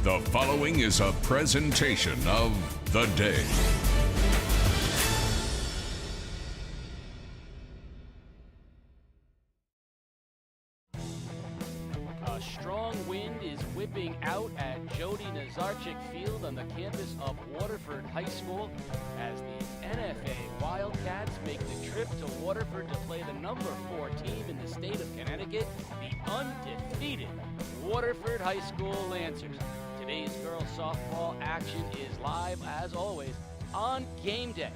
The following is a presentation of The Day. A strong wind is whipping out at Jody Nazarchik Field on the campus of Waterford High School as the NFA Wildcats make the trip to Waterford to play the number 4 team in the state of Connecticut, the undefeated Waterford High School Lancers. Today's girls softball action is live, as always, on game day.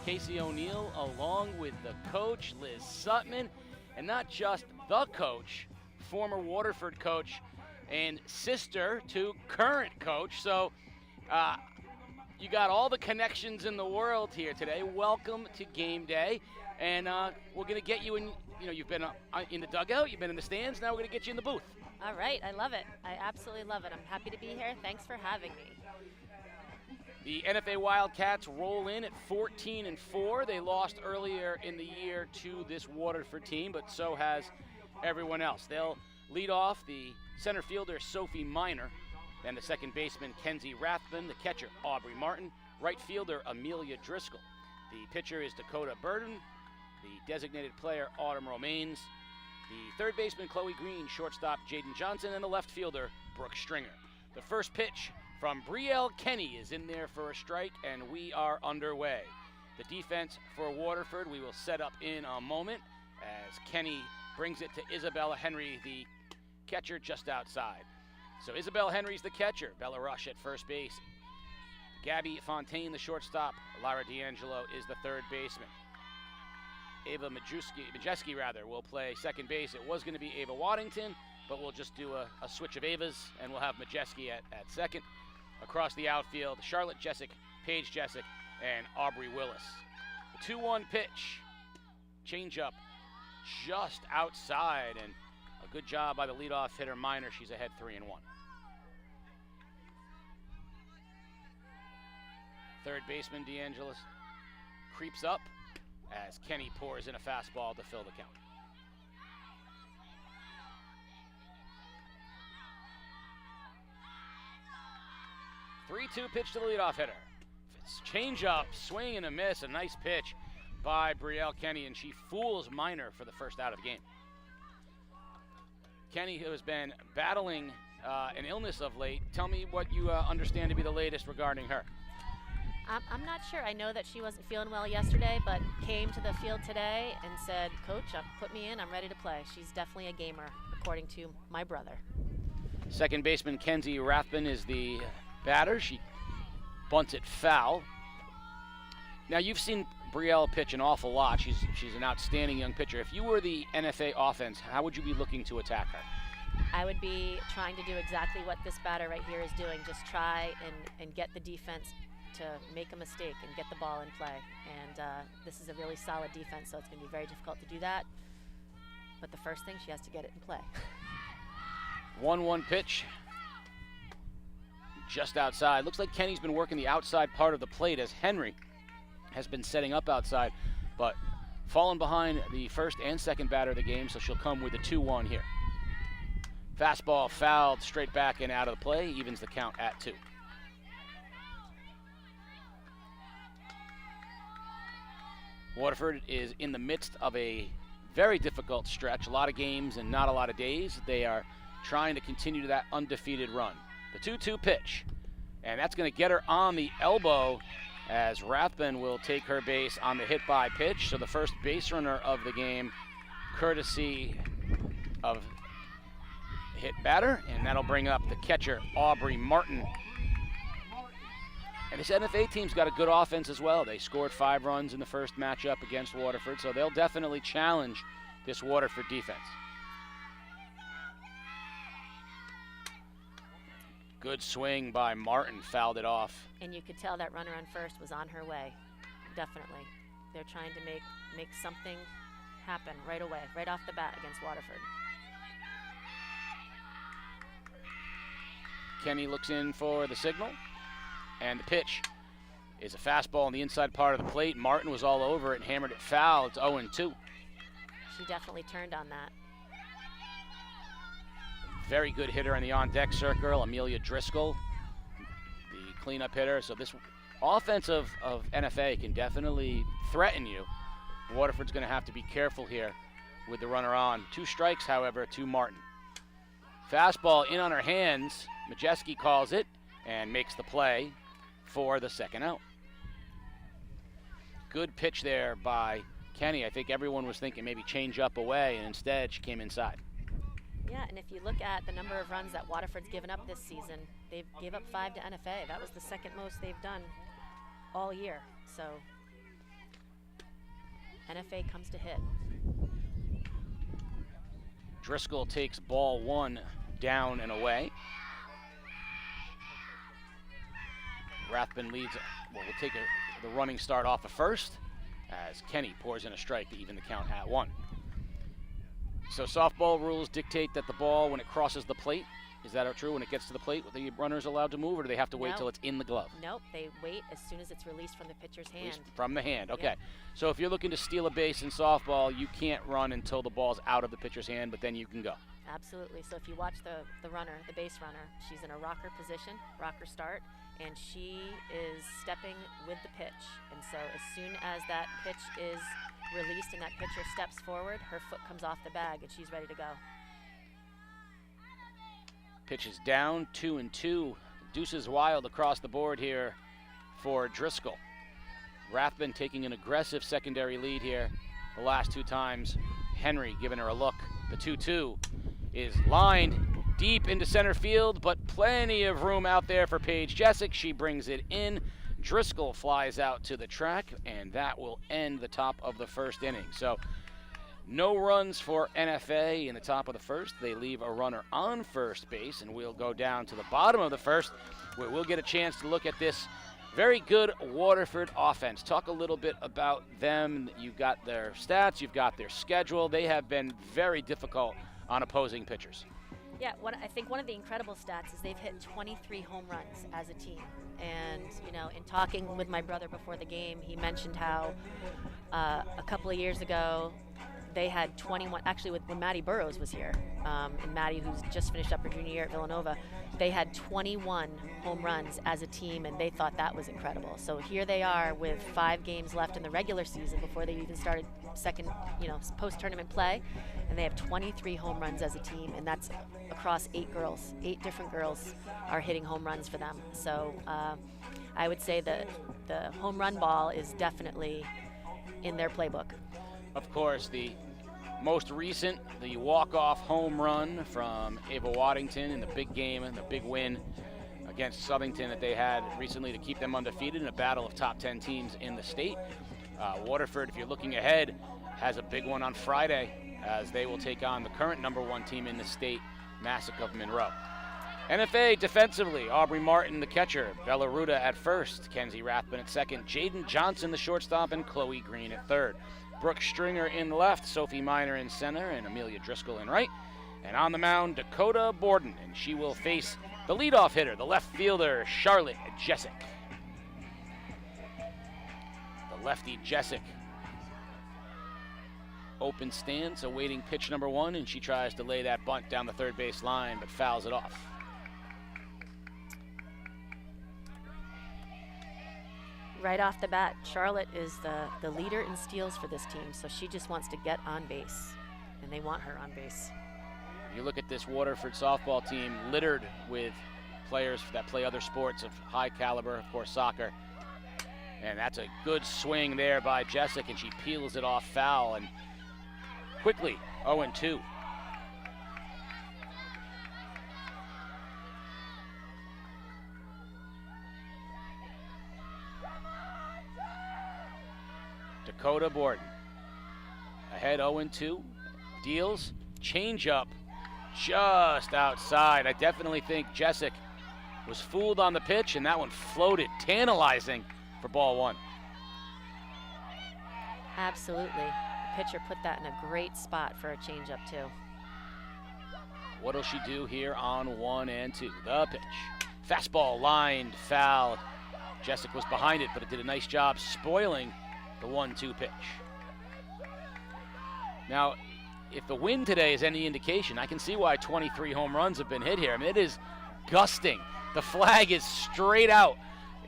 Casey O'Neill along with the coach, Liz Sutman, and not just the coach, former Waterford coach and sister to current coach. So you got all the connections in the world here today. Welcome to game day. And we're going to get you in, you've been in the dugout, you've been in the stands, now we're going to get you in the booth. All right, I love it. I absolutely love it. I'm happy to be here. Thanks for having me. The NFA Wildcats roll in at 14-4. They lost earlier in the year to this Waterford team, but so has everyone else. They'll lead off the center fielder, Sophie Miner, then the second baseman, Kenzie Rathbun, the catcher, Aubrey Martin, right fielder, Amelia Driscoll. The pitcher is Dakota Burden, the designated player, Autumn Romaines, the third baseman, Chloe Green, shortstop, Jaden Johnson, and the left fielder, Brooke Stringer. The first pitch from Brielle Kenny is in there for a strike, and we are underway. The defense for Waterford we will set up in a moment as Kenny brings it to Isabella Henry, the catcher, just outside. So Isabella Henry's the catcher, Bella Rush at first base. Gabby Fontaine, the shortstop, Lara D'Angelo is the third baseman. Ava Majeski will play second base. It was going to be Ava Waddington, but we'll just do a switch of Avas, and we'll have Majeski at second. Across the outfield, Charlotte Jessic, Paige Jessic, and Aubrey Willis. The 2-1 pitch, changeup just outside, and a good job by the leadoff hitter, Miner. She's ahead 3-1. Third baseman, DeAngelis, creeps up as Kenny pours in a fastball to fill the count. Three-two pitch to the leadoff hitter. It's change-up, swing and a miss, a nice pitch by Brielle Kenny, and she fools Miner for the first out of the game. Kenny, who has been battling an illness of late, tell me what you understand to be the latest regarding her. I'm not sure. I know that she wasn't feeling well yesterday, but came to the field today and said, Coach, put me in. I'm ready to play. She's definitely a gamer, according to my brother. Second baseman Kenzie Rathbun is the batter. She bunts it foul. Now, you've seen Brielle pitch an awful lot. She's an outstanding young pitcher. If you were the NFA offense, how would you be looking to attack her? I would be trying to do exactly what this batter right here is doing. Just try and get the defense to make a mistake and get the ball in play. And this is a really solid defense, so it's going to be very difficult to do that. But the first thing, she has to get it in play. 1-1 pitch. Just outside. Looks like Kenny's been working the outside part of the plate as Henry has been setting up outside, but fallen behind the first and second batter of the game, so she'll come with a 2-1 here. Fastball fouled straight back and out of the play, evens the count at 2. Waterford is in the midst of a very difficult stretch, a lot of games and not a lot of days. They are trying to continue that undefeated run. The 2-2 pitch, and that's going to get her on the elbow as Rathbun will take her base on the hit-by pitch. So the first base runner of the game, courtesy of hit batter, and that'll bring up the catcher, Aubrey Martin. And this NFA team's got a good offense as well. They scored 5 runs in the first matchup against Waterford, so they'll definitely challenge this Waterford defense. Good swing by Martin, fouled it off. And you could tell that runner on first was on her way, definitely. They're trying to make something happen right away, right off the bat against Waterford. Kenny looks in for the signal, and the pitch is a fastball on the inside part of the plate. Martin was all over it and hammered it foul. It's 0-2. She definitely turned on that. Very good hitter in the on-deck circle, Amelia Driscoll. cleanup hitter. So this offense of NFA can definitely threaten you. Waterford's going to have to be careful here with the runner on. 2 strikes, however, to Martin. Fastball in on her hands. Majeski calls it and makes the play for the second out. Good pitch there by Kenny. I think everyone was thinking maybe change up away, and instead she came inside. Yeah, and if you look at the number of runs that Waterford's given up this season, they've gave up 5 to NFA. That was the second most they've done all year. So NFA comes to hit. Driscoll takes ball 1 down and away. Rathbun leads, will take the running start off of first as Kenny pours in a strike to even the count at 1. So softball rules dictate that the ball, when it crosses the plate, is that true? When it gets to the plate, the runner's allowed to move, or do they have to wait till it's in the glove? Nope, they wait as soon as it's released from the pitcher's hand. From the hand, okay. Yep. So if you're looking to steal a base in softball, you can't run until the ball's out of the pitcher's hand, but then you can go. Absolutely. So if you watch the runner, the base runner, she's in a rocker position, rocker start, and she is stepping with the pitch. And so as soon as that pitch is released and that pitcher steps forward, her foot comes off the bag and she's ready to go. Pitch is down, 2-2. Deuces wild across the board here for Driscoll. Rathbun taking an aggressive secondary lead here the last 2 times. Henry giving her a look. The 2-2 is lined deep into center field, but plenty of room out there for Paige Jessic. She brings it in. Driscoll flies out to the track, and that will end the top of the first inning. So no runs for NFA in the top of the first. They leave a runner on first base, and we'll go down to the bottom of the first, where we'll get a chance to look at this very good Waterford offense. Talk a little bit about them. You've got their stats, you've got their schedule. They have been very difficult on opposing pitchers. Yeah, I think one of the incredible stats is they've hit 23 home runs as a team. And, you know, in talking with my brother before the game, he mentioned how a couple of years ago they had 21, actually when Maddie Burrows was here, and Maddie, who's just finished up her junior year at Villanova, they had 21 home runs as a team, and they thought that was incredible. So here they are with 5 games left in the regular season before they even started second, post-tournament play, and they have 23 home runs as a team, and that's across 8 girls. 8 different girls are hitting home runs for them. So I would say that the home run ball is definitely in their playbook. Of course, the most recent, the walk-off home run from Ava Waddington in the big game and the big win against Southington that they had recently to keep them undefeated in a battle of top 10 teams in the state. Waterford, if you're looking ahead, has a big one on Friday as they will take on the current #1 team in the state, Massac of Monroe. NFA defensively, Aubrey Martin, the catcher, Bella Ruda at first, Kenzie Rathbun at second, Jaden Johnson, the shortstop, and Chloe Green at third. Brooke Stringer in left, Sophie Miner in center, and Amelia Driscoll in right. And on the mound, Dakota Borden, and she will face the leadoff hitter, the left fielder, Charlotte Jessic. The lefty Jessic open stance, awaiting pitch number 1, and she tries to lay that bunt down the third base line, but fouls it off. Right off the bat, Charlotte is the leader in steals for this team, so she just wants to get on base, and they want her on base. You look at this Waterford softball team littered with players that play other sports of high caliber, of course soccer, and that's a good swing there by Jessic, and she peels it off foul, and quickly 0-2. Dakota Borden ahead 0-2, deals, changeup just outside. I definitely think Jessic was fooled on the pitch, and that one floated, tantalizing for ball 1. Absolutely. The pitcher put that in a great spot for a changeup too. What'll she do here on 1 and 2? The pitch. Fastball lined, foul. Jessic was behind it, but it did a nice job spoiling the 1-2 pitch. Now, if the wind today is any indication, I can see why 23 home runs have been hit here. I mean, it is gusting. The flag is straight out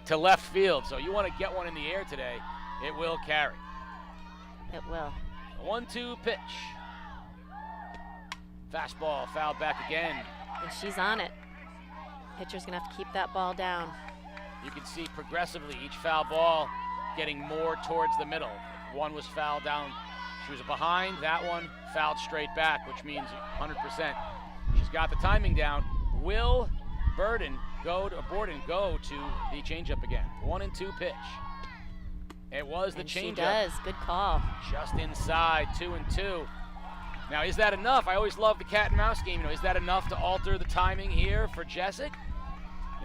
to left field. So you want to get one in the air today, it will carry. It will. 1-2 pitch. Fastball fouled back again. And she's on it. Pitcher's gonna have to keep that ball down. You can see progressively each foul ball getting more towards the middle. One was fouled down. She was behind. That one fouled straight back, which means 100%. She's got the timing down. Will Borden go to the changeup again? 1-2 pitch. It was the changeup. She does. Good call. Just inside, 2-2. Now, is that enough? I always love the cat and mouse game. Is that enough to alter the timing here for Jessic?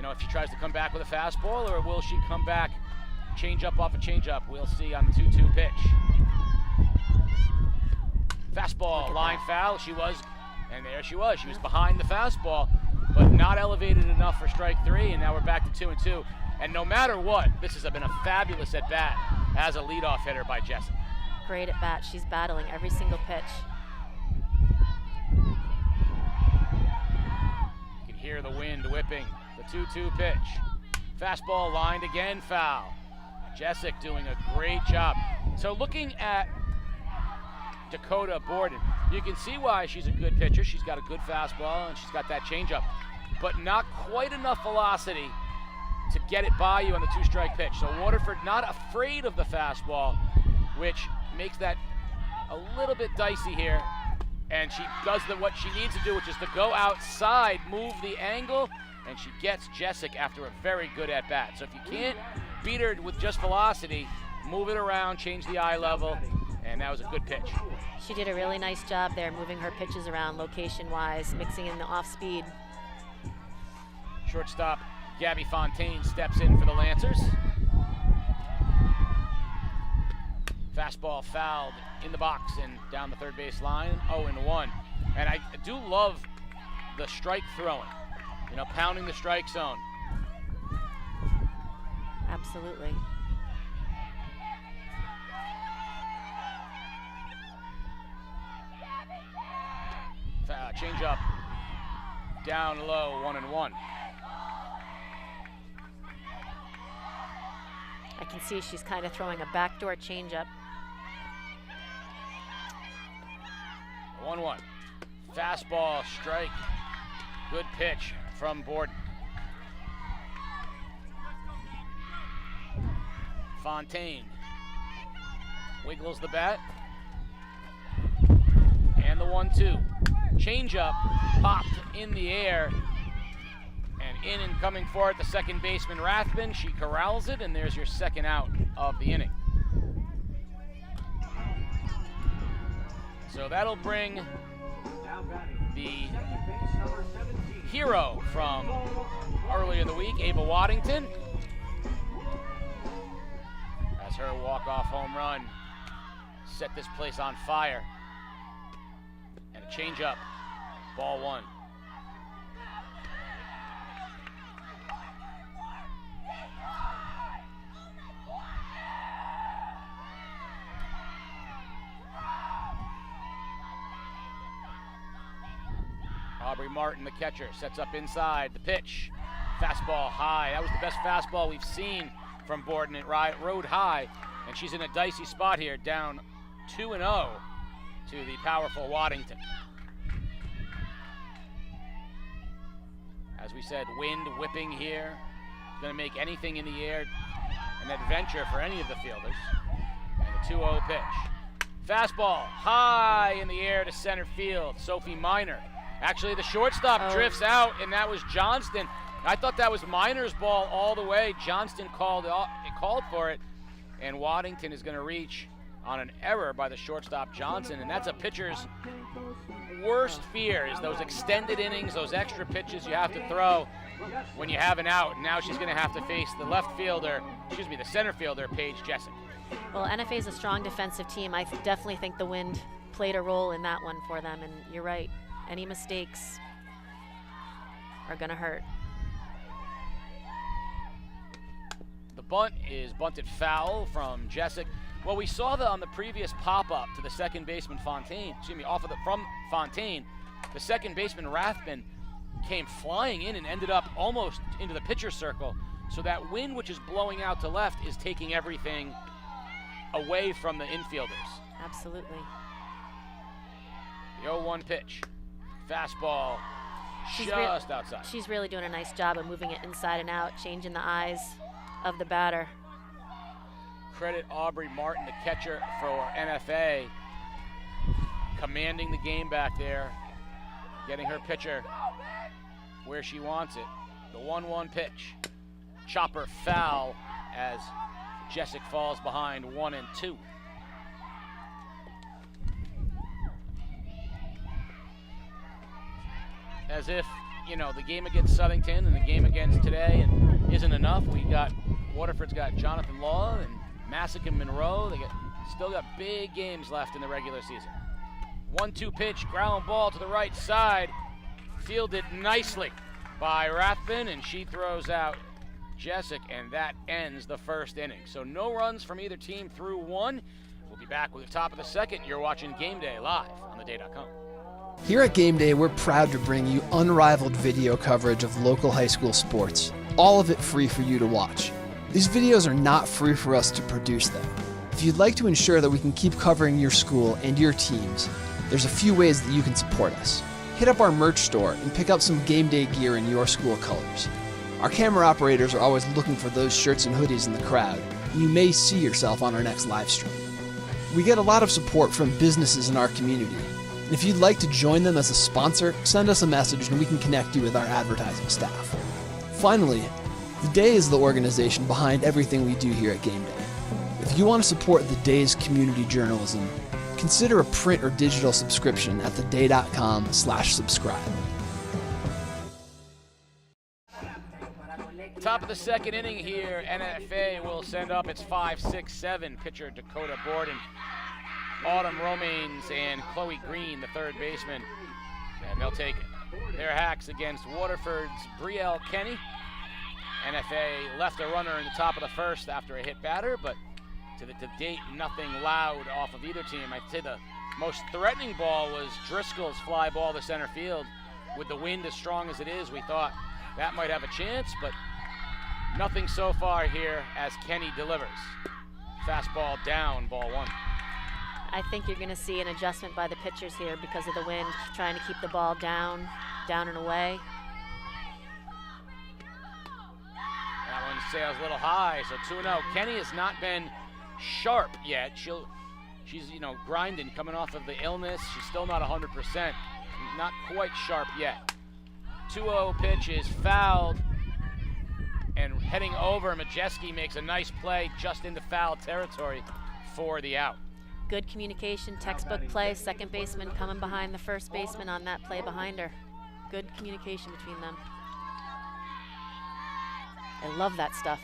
If she tries to come back with a fastball, or will she come back changeup off a changeup? We'll see on the 2-2 pitch. Fastball, line foul. And there she was. She was behind the fastball, but not elevated enough for strike 3, and now we're back to 2-2. And no matter what, this has been a fabulous at-bat as a leadoff hitter by Jessic. Great at-bat. She's battling every single pitch. You can hear the wind whipping. The 2-2 pitch. Fastball lined again, foul. Jessic doing a great job. So looking at Dakota Borden, you can see why she's a good pitcher. She's got a good fastball and she's got that changeup, but not quite enough velocity to get it by you on the 2-strike pitch. So Waterford not afraid of the fastball, which makes that a little bit dicey here. And she does what she needs to do, which is to go outside, move the angle, and she gets Jessic after a very good at-bat. So if you can't beat her with just velocity, move it around, change the eye level, and that was a good pitch. She did a really nice job there, moving her pitches around location-wise, mixing in the off-speed. Shortstop Gabby Fontaine steps in for the Lancers. Fastball fouled in the box and down the third base line, 0-1. And I do love the strike throwing, pounding the strike zone. Absolutely. Change up, down low, 1-1. I can see she's kind of throwing a backdoor changeup. 1-1. Fastball, strike. Good pitch from Borden. Fontaine wiggles the bat. And the 1-2. Changeup popped in the air. And in and coming for it, the second baseman Rathbun. She corrals it, and there's your second out of the inning. So that'll bring the hero from earlier in the week, Ava Waddington, as her walk-off home run set this place on fire. And a changeup, ball 1. Aubrey Martin, the catcher, sets up inside. The pitch, fastball high. That was the best fastball we've seen from Borden. It rode high, and she's in a dicey spot here, down 2-0 to the powerful Waddington. As we said, wind whipping here. Going to make anything in the air an adventure for any of the fielders. And the 2-0 pitch. Fastball high in the air to center field. Sophie Miner. Actually, the shortstop drifts out, and that was Johnston. I thought that was Miner's ball all the way. Johnston called for it, and Waddington is going to reach on an error by the shortstop Johnson, and that's a pitcher's worst fear, is those extended innings, those extra pitches you have to throw when you have an out. And now she's going to have to face the center fielder, Paige Jessic. Well, NFA is a strong defensive team. I definitely think the wind played a role in that one for them, and you're right. Any mistakes are going to hurt. The bunt is bunted foul from Jessic. Well, we saw on the previous pop-up to the second baseman from Fontaine, the second baseman Rathbun came flying in and ended up almost into the pitcher's circle. So that wind, which is blowing out to left, is taking everything away from the infielders. Absolutely. The 0-1 pitch. Fastball just outside. She's really doing a nice job of moving it inside and out, changing the eyes of the batter. Credit Aubrey Martin, the catcher for NFA, commanding the game back there, getting her pitcher where she wants it. The 1-1 pitch. Chopper foul as Jessic falls behind 1-2. As if, you know, the game against Southington and the game against today isn't enough. Waterford's got Jonathan Law and Massac and Monroe. They still got big games left in the regular season. 1-2 pitch, ground ball to the right side. Fielded nicely by Rathbun, and she throws out Jessic, and that ends the first inning. So no runs from either team through one. We'll be back with the top of the second. You're watching Game Day live on theday.com. Here at Game Day, we're proud to bring you unrivaled video coverage of local high school sports, all of it free for you to watch. These videos are not free for us to produce them. If you'd like to ensure that we can keep covering your school and your teams, there's a few ways that you can support us. Hit up our merch store and pick up some Game Day gear in your school colors. Our camera operators are always looking for those shirts and hoodies in the crowd, and you may see yourself on our next live stream. We get a lot of support from businesses in our community. And if you'd like to join them as a sponsor, send us a message and we can connect you with our advertising staff. Finally, The Day is the organization behind everything we do here at Game Day. If you want to support The Day's community journalism, consider a print or digital subscription at theday.com/subscribe. Top of the second inning here, NFA will send up its 5-6-7 pitcher Dakota Borden, Autumn Romaines, and Chloe Green, the third baseman, and they'll take their hacks against Waterford's Brielle Kenny. NFA left a runner in the top of the first after a hit batter, but to date, nothing loud off of either team. I'd say the most threatening ball was Driscoll's fly ball to center field. With the wind as strong as it is, we thought that might have a chance, but nothing so far here as Kenny delivers. Fastball down, ball one. I think you're going to see an adjustment by the pitchers here because of the wind, trying to keep the ball down and away. That one sails a little high, so 2-0. Kenny has not been sharp yet. She's grinding, coming off of the illness. She's still not 100%, not quite sharp yet. 2-0 pitch is fouled, and heading over, Majeski makes a nice play just into foul territory for the out. Good communication, textbook play. Second baseman coming behind the first baseman on that play behind her. Good communication between them. I love that stuff.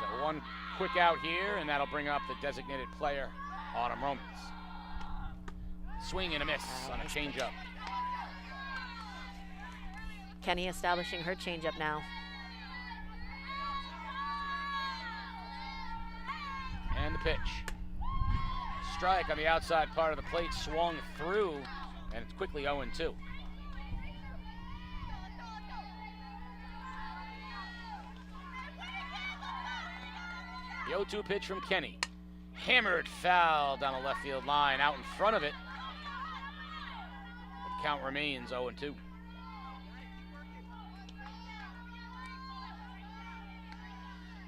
So one quick out here, and that'll bring up the designated player, Autumn Romans. Swing and a miss on a changeup. Kenny establishing her changeup now. And the pitch. Strike on the outside part of the plate, swung through, and it's quickly 0-2. The 0-2 pitch from Kenny. Hammered foul down the left field line, out in front of it. The count remains 0-2.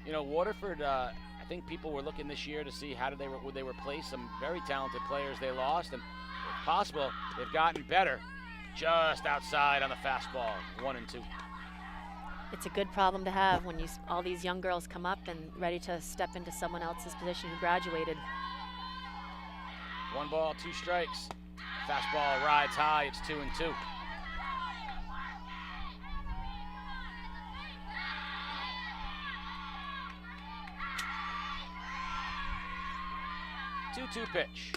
Waterford, I think people were looking this year to see how would they replace some very talented players they lost, and if possible, they've gotten better. Just outside on the fastball, 1-2. It's a good problem to have when all these young girls come up and ready to step into someone else's position who graduated. 1 ball, 2 strikes. Fastball rides high, it's 2-2. Two pitch.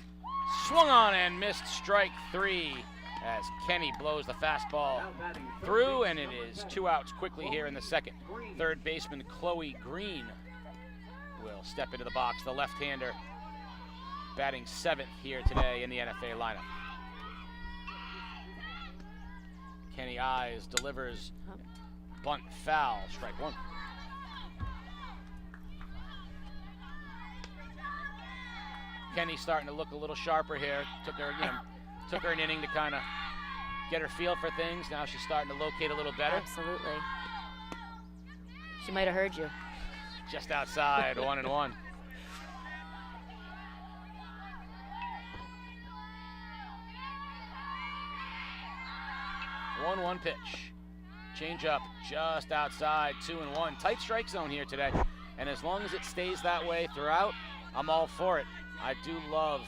Swung on and missed, strike 3 as Kenny blows the fastball through, and it is 2 outs quickly here in the second. Third baseman Chloe Green will step into the box, the left-hander batting 7th here today in the NFA lineup. Kenny Eyes delivers bunt foul, strike one. Kenny's starting to look a little sharper here. Took her an inning to kind of get her feel for things. Now she's starting to locate a little better. Absolutely. She might have heard you. Just outside, 1-1. One pitch. Change up just outside, 2-1. Tight strike zone here today. And as long as it stays that way throughout, I'm all for it. I do love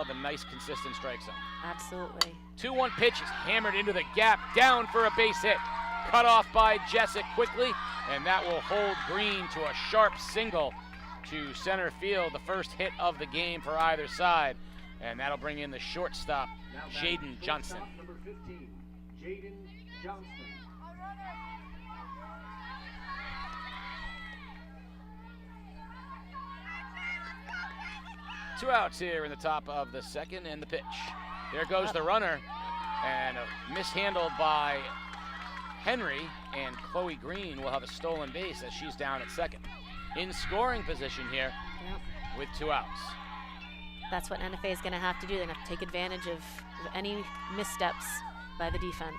a nice consistent strike zone. Absolutely. 2-1 pitch is hammered into the gap, down for a base hit. Cut off by Jessic quickly, and that will hold Green to a sharp single to center field, the first hit of the game for either side. And that'll bring in the shortstop, Jaden Johnson. Number 15, Jaden Johnston. Two outs here in the top of the second, and the pitch. There goes the runner, and mishandled by Henry, and Chloe Green will have a stolen base as she's down at second. In scoring position here with 2 outs. That's what NFA is going to have to do. They're going to have to take advantage of any missteps by the defense.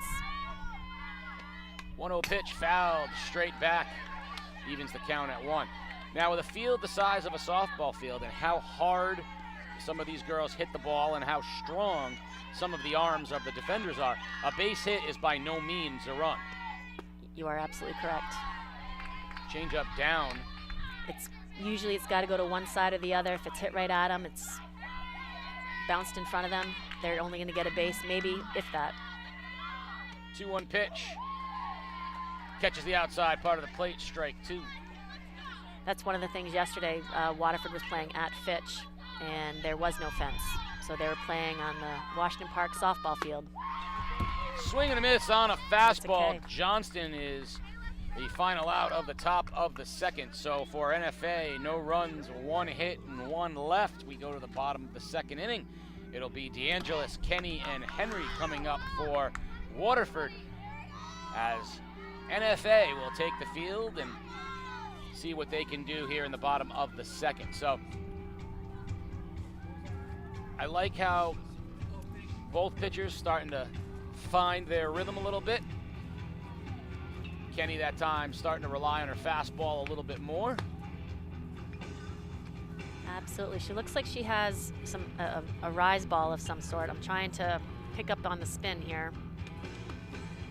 1-0 pitch, fouled straight back, evens the count at 1. Now with a field the size of a softball field and how hard some of these girls hit the ball and how strong some of the arms of the defenders are, a base hit is by no means a run. You are absolutely correct. Change up down. Usually it's got to go to one side or the other. If it's hit right at them, it's bounced in front of them. They're only going to get a base, maybe, if that. 2-1 pitch. Catches the outside part of the plate, strike 2. That's one of the things yesterday. Waterford was playing at Fitch, and there was no fence. So they were playing on the Washington Park softball field. Swing and a miss on a fastball. Okay. Johnston is the final out of the top of the second. So for NFA, no runs, 1 hit, and 1 left. We go to the bottom of the second inning. It'll be DeAngelis, Kenny, and Henry coming up for Waterford as NFA will take the field and see what they can do here in the bottom of the second. So I like how both pitchers starting to find their rhythm a little bit. Kenny that time starting to rely on her fastball a little bit more. Absolutely. She looks like she has a rise ball of some sort. I'm trying to pick up on the spin here,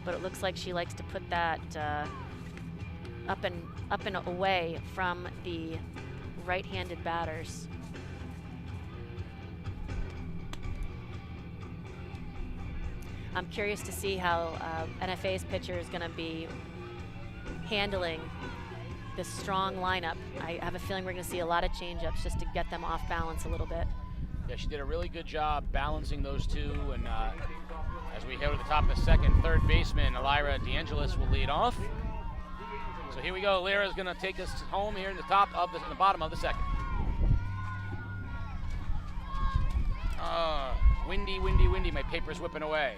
but it looks like she likes to put that up and away from the right-handed batters. I'm curious to see how NFA's pitcher is going to be handling this strong lineup. I have a feeling we're going to see a lot of change-ups just to get them off balance a little bit. Yeah, she did a really good job balancing those two, and as we head to the top of the second, third baseman Elira DeAngelis will lead off. So here we go. Lyra's going to take us home here in the bottom of the second. Windy, windy, windy. My paper's whipping away.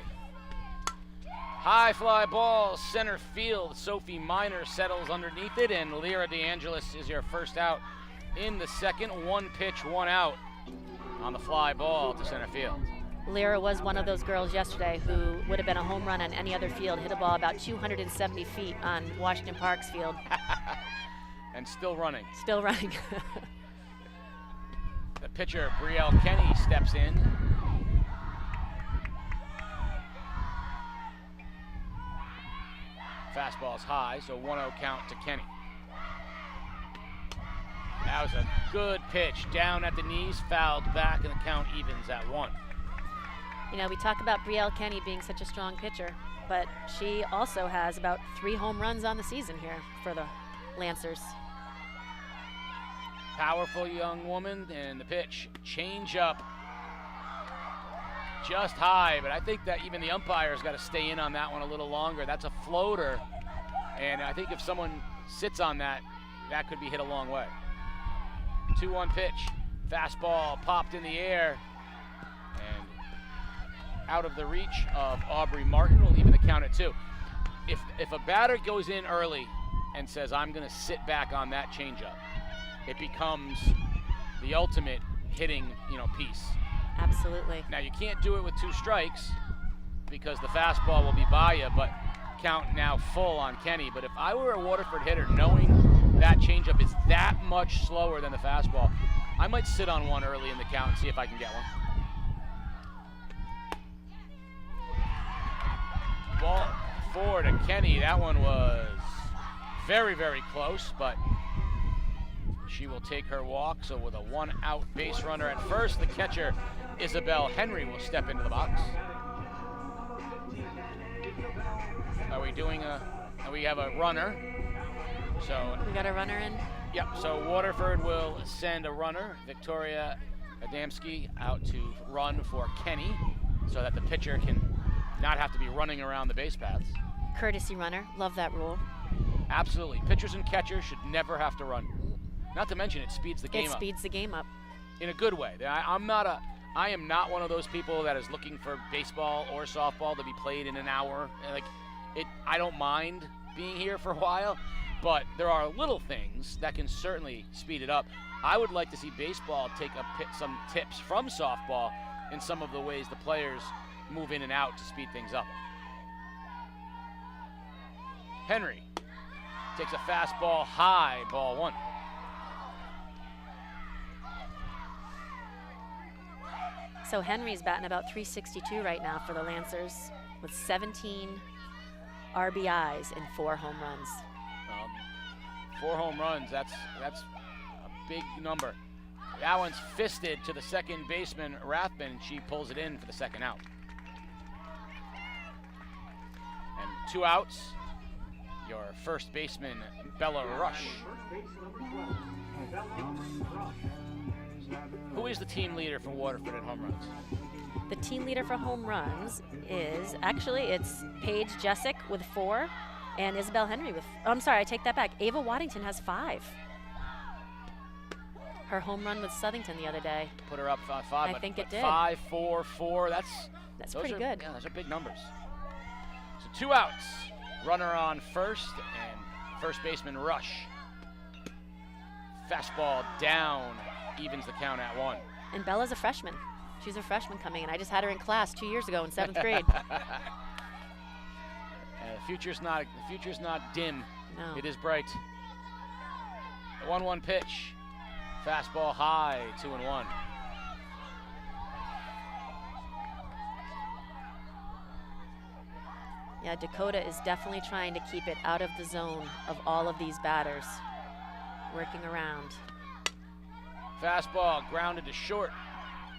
High fly ball, center field. Sophie Miner settles underneath it, and Lyra DeAngelis is your first out in the second. 1 pitch, 1 out on the fly ball to center field. Lyra was one of those girls yesterday who would have been a home run on any other field, hit a ball about 270 feet on Washington Park's field. And still running. Still running. The pitcher, Brielle Kenny, steps in. Fastball's high, so 1-0 count to Kenny. That was a good pitch, down at the knees, fouled back, and the count evens at 1. You know, we talk about Brielle Kenny being such a strong pitcher, but she also has about 3 home runs on the season here for the Lancers. Powerful young woman, and the pitch, change up, just high, but I think that even the umpire's got to stay in on that one a little longer. That's a floater, and I think if someone sits on that, that could be hit a long way. 2-1 pitch, fastball popped in the air, and out of the reach of Aubrey Martin will even the count at 2. if a batter goes in early and says, I'm going to sit back on that changeup, it becomes the ultimate hitting, piece. Absolutely. Now, you can't do it with 2 strikes because the fastball will be by you, but count now full on Kenny. But if I were a Waterford hitter, knowing that changeup is that much slower than the fastball, I might sit on one early in the count and see if I can get one. Ball 4 to Kenny. That one was very, very close, but she will take her walk. So with a 1-out base runner at first, the catcher, Isabel Henry, will step into the box. Are we doing we have a runner. So we got a runner in? Yep, so Waterford will send a runner, Victoria Adamski, out to run for Kenny so that the pitcher can not have to be running around the base paths. Courtesy runner, love that rule. Absolutely, pitchers and catchers should never have to run. Not to mention it speeds the game up. It speeds the game up. In a good way. I am not one of those people that is looking for baseball or softball to be played in an hour. I don't mind being here for a while, but there are little things that can certainly speed it up. I would like to see baseball take some tips from softball in some of the ways the players move in and out to speed things up. Henry takes a fastball high, ball 1. So Henry's batting about 362 right now for the Lancers with 17 RBIs and 4 home runs. 4 home runs, that's a big number. That one's fisted to the second baseman, Rathman. She pulls it in for the 2nd out. And 2 outs, your first baseman, Bella Rush. Who is the team leader for Waterford in home runs? The team leader for home runs is, it's Paige Jessic with 4 and Isabel Henry with, I'm sorry, I take that back. Ava Waddington has 5. Her home run with Southington the other day. Put her up 5. I think it did. 5, 4, 4, that's pretty good. Yeah, those are big numbers. So 2 outs. Runner on first, and first baseman Rush. Fastball down, evens the count at 1. And Bella's a freshman. She's a freshman coming in. I just had her in class 2 years ago in 7th grade. The future's not dim. No. It is bright. The 1-1 pitch. Fastball high, 2-1. Yeah, Dakota is definitely trying to keep it out of the zone of all of these batters. Working around. Fastball grounded to short.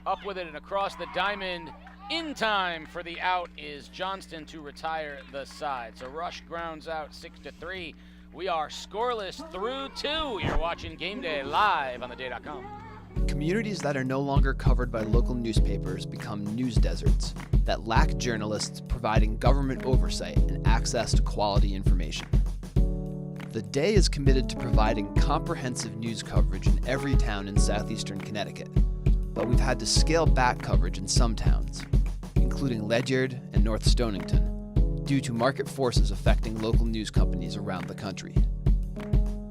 Up with it and across the diamond. In time for the out is Johnston to retire the side. So Rush grounds out 6-3. We are scoreless through 2. You're watching Game Day live on theday.com. Communities that are no longer covered by local newspapers become news deserts that lack journalists providing government oversight and access to quality information. The Day is committed to providing comprehensive news coverage in every town in southeastern Connecticut, but we've had to scale back coverage in some towns, including Ledyard and North Stonington, due to market forces affecting local news companies around the country.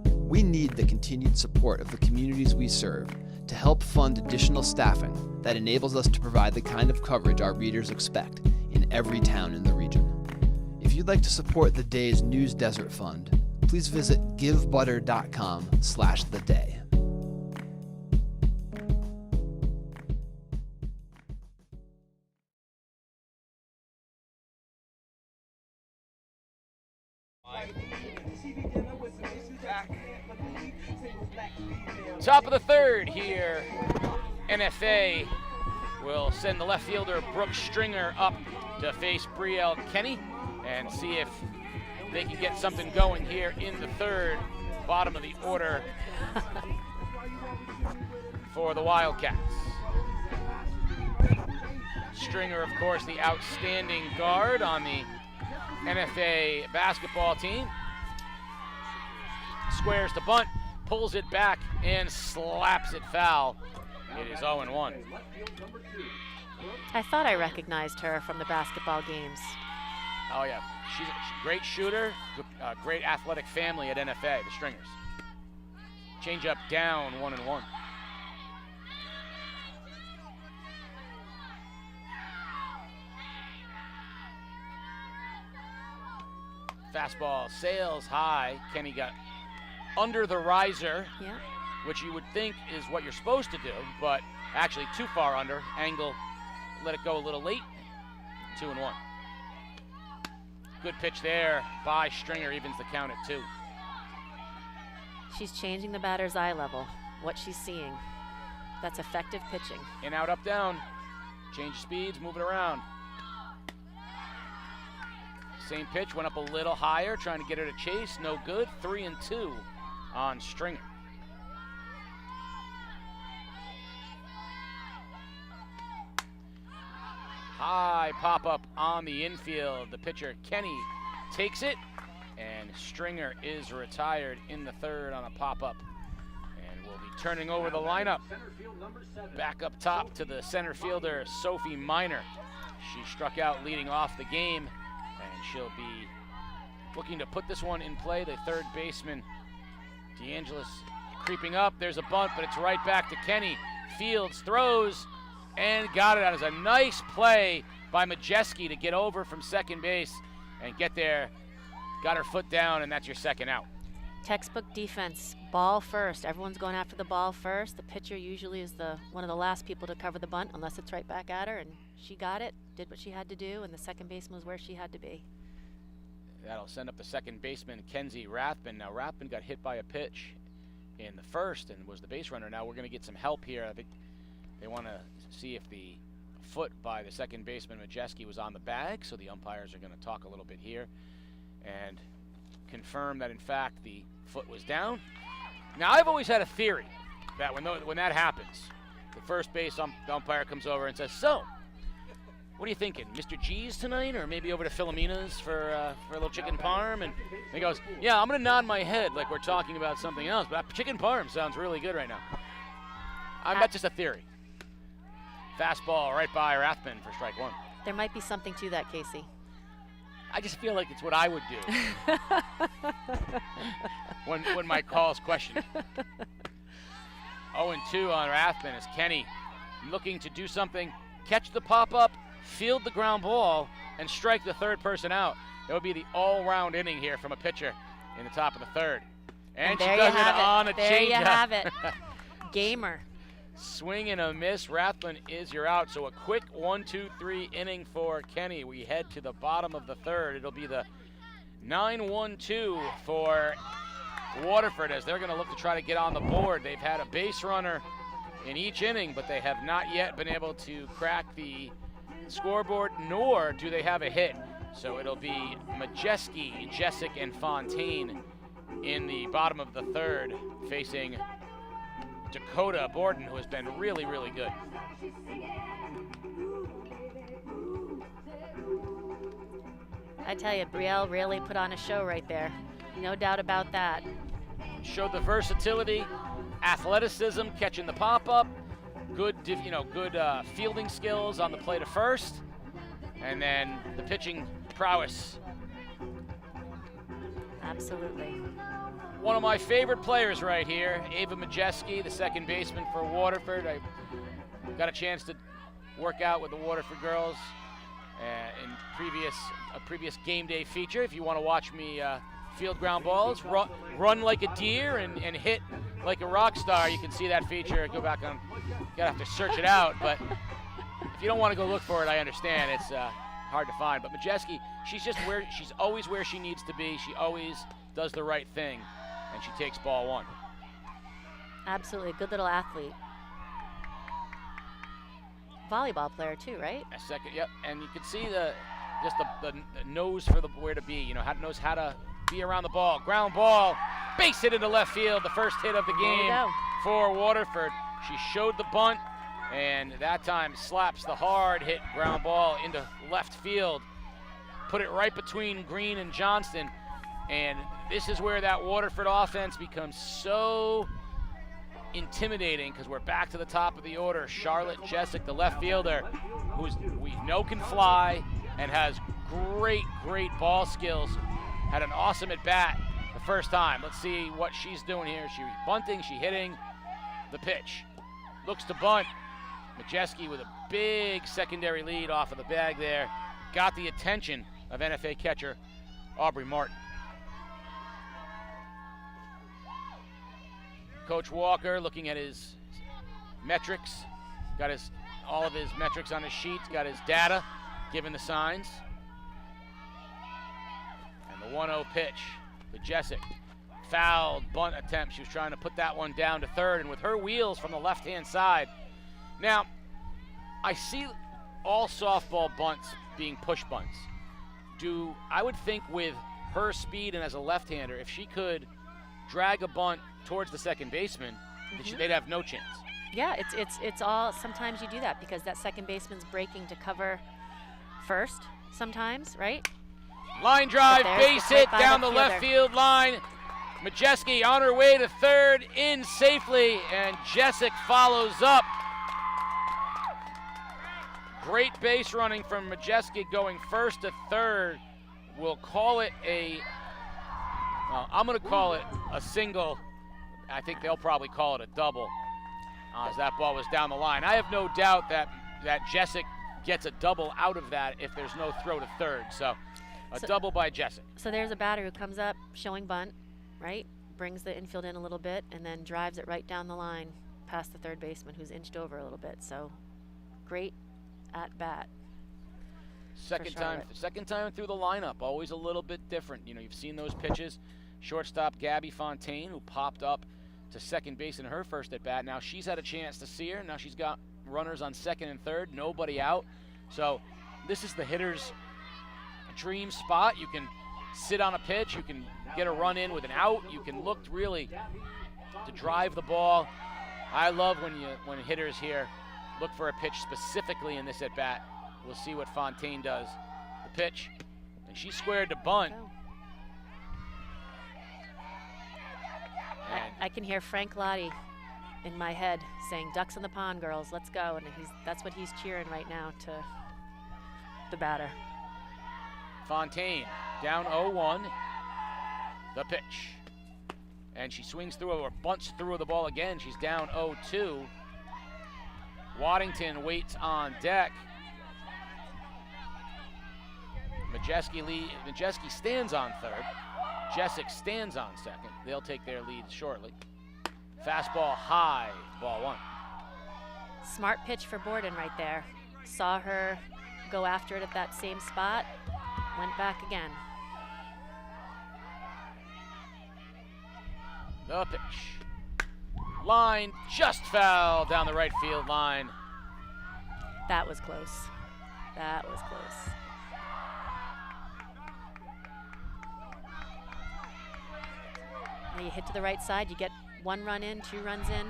We need the continued support of the communities we serve to help fund additional staffing that enables us to provide the kind of coverage our readers expect in every town in the region. If you'd like to support the Day's News Desert Fund, please visit givebutter.com/theday. Top of the 3rd here. NFA will send the left fielder Brooke Stringer up to face Brielle Kenny and see if they can get something going here in the 3rd. Bottom of the order for the Wildcats. Stringer, of course, the outstanding guard on the NFA basketball team. Squares the bunt, pulls it back, and slaps it foul. It is 0-1. I thought I recognized her from the basketball games. Oh, yeah. She's a great shooter, great athletic family at NFA, the Stringers. Change up down 1-1. Fastball sails high. Kenny got under the riser, Yeah. which you would think is what you're supposed to do, but actually too far under. Angle, let it go a little late. 2-1. Good pitch there by Stringer, evens the count at 2. She's changing the batter's eye level, what she's seeing. That's effective pitching. In, out, up, down. Change speeds, move it around. Same pitch, went up a little higher, trying to get her to chase. No good. 3-2 on Stringer. High pop-up on the infield. The pitcher, Kenny, takes it, and Stringer is retired in the third on a pop-up. And we'll be turning over the lineup. Back up top to the center fielder, Sophie Miner. She struck out leading off the game, and she'll be looking to put this one in play. The third baseman, DeAngelis, creeping up. There's a bunt, but it's right back to Kenny. Fields throws and got it. That is a nice play by Majeski to get over from second base and get there. Got her foot down, and that's your second out. Textbook defense, ball first. Everyone's going after the ball first. The pitcher usually is one of the last people to cover the bunt unless it's right back at her, and she got it, did what she had to do, and the second baseman was where she had to be. That'll send up the second baseman, Kenzie Rathman. Now, Rathman got hit by a pitch in the first and was the base runner. Now we're going to get some help here. I think they want to see if the foot by the second baseman, Majeski, was on the bag, so the umpires are going to talk a little bit here and confirm that, in fact, the foot was down. Now, I've always had a theory that when that happens, the first base umpire comes over and says, "So, what are you thinking, Mr. G's tonight, or maybe over to Philomena's for a little chicken parm?" And he goes, "Yeah, I'm going to nod my head like we're talking about something else, but chicken parm sounds really good right now." That's just a theory. Fastball right by Rathman for strike one. There might be something to that, Casey. I just feel like it's what I would do when my call's questioned. 0-2 on Rathman as Kenny looking to do something, catch the pop-up, field the ground ball, and strike the third person out. That would be the all-round inning here from a pitcher in the top of the third. And she does it on a changeup. There you have it. Gamer. Swing and a miss. Rathman is your out. So a quick 1-2-3 inning for Kenny. We head to the bottom of the third. It'll be the 9-1-2 for Waterford as they're going to look to try to get on the board. They've had a base runner in each inning, but they have not yet been able to crack the scoreboard, nor do they have a hit. So it'll be Majeski, Jessic, and Fontaine in the bottom of the third, facing Dakota Borden, who has been really, really good. I tell you, Brielle really put on a show right there. No doubt about that. Showed the versatility, athleticism, catching the pop-up, good fielding skills on the plate of first, and then the pitching prowess. Absolutely. One of my favorite players right here, Ava Majeski, the second baseman for Waterford. I got a chance to work out with the Waterford girls in a previous game day feature. If you want to watch me field ground balls, run like a deer, and hit like a rock star, you can see that feature. Go back on, gotta have to search it out. But if you don't want to go look for it, I understand. It's hard to find. But Majeski, she's always where she needs to be. She always does the right thing, and she takes ball one. Absolutely, a good little athlete. Volleyball player too, right? A second, yep. And you can see the nose for where to be. Knows how to be around the ball. Ground ball, base hit into left field. The first hit of the game for Waterford. She showed the bunt, and that time slaps the hard hit ground ball into left field. Put it right between Green and Johnston. And this is where that Waterford offense becomes so intimidating, because we're back to the top of the order. Charlotte Jessic, the left fielder, who we know can fly and has great ball skills. Had an awesome at bat the first time. Let's see what she's doing here. She bunting, she hitting the pitch. Looks to bunt. Majeski with a big secondary lead off of the bag there. Got the attention of NFA catcher Aubrey Martin. Coach Walker looking at his metrics. Got all of his metrics on his sheets. Got his data, giving the signs. And the 1-0 pitch to Jessic. Fouled bunt attempt. She was trying to put that one down to third, and with her wheels from the left-hand side. Now, I see all softball bunts being push bunts. I would think with her speed and as a left-hander, if she could drag a bunt towards the second baseman, they'd have no chance. Yeah, it's all, sometimes you do that because that second baseman's breaking to cover first sometimes, right? Line drive, base hit down the left field line. Majeski on her way to third, in safely, and Jessic follows up. Great base running from Majeski going first to third. We'll call it I'm going to call it a single. I think they'll probably call it a double as that ball was down the line. I have no doubt that Jessic gets a double out of that if there's no throw to third. So double by Jessic. So there's a batter who comes up showing bunt, right? Brings the infield in a little bit and then drives it right down the line past the third baseman who's inched over a little bit. So great at bat. Second time through the lineup, always a little bit different. You know, you've seen those pitches. Shortstop Gabby Fontaine, who popped up to second base in her first at bat. Now she's had a chance to see her. Now she's got runners on second and third, nobody out. So this is the hitter's dream spot. You can sit on a pitch, you can get a run in with an out, you can look really to drive the ball. I love when hitters here look for a pitch specifically in this at bat. We'll see what Fontaine does. The pitch, and she squared to bunt. I can hear Frank Lottie in my head saying, "Ducks in the pond, girls, let's go." And that's what he's cheering right now to the batter. Fontaine down 0-1. The pitch. And she swings through or bunts through the ball again. She's down 0-2. Waddington waits on deck. Majeski stands on third. Jessic stands on second. They'll take their lead shortly. Fastball high, ball one. Smart pitch for Borden right there. Saw her go after it at that same spot. Went back again. The pitch. Line just foul down the right field line. That was close. That was close. Now you hit to the right side, you get 1 run in, 2 runs in.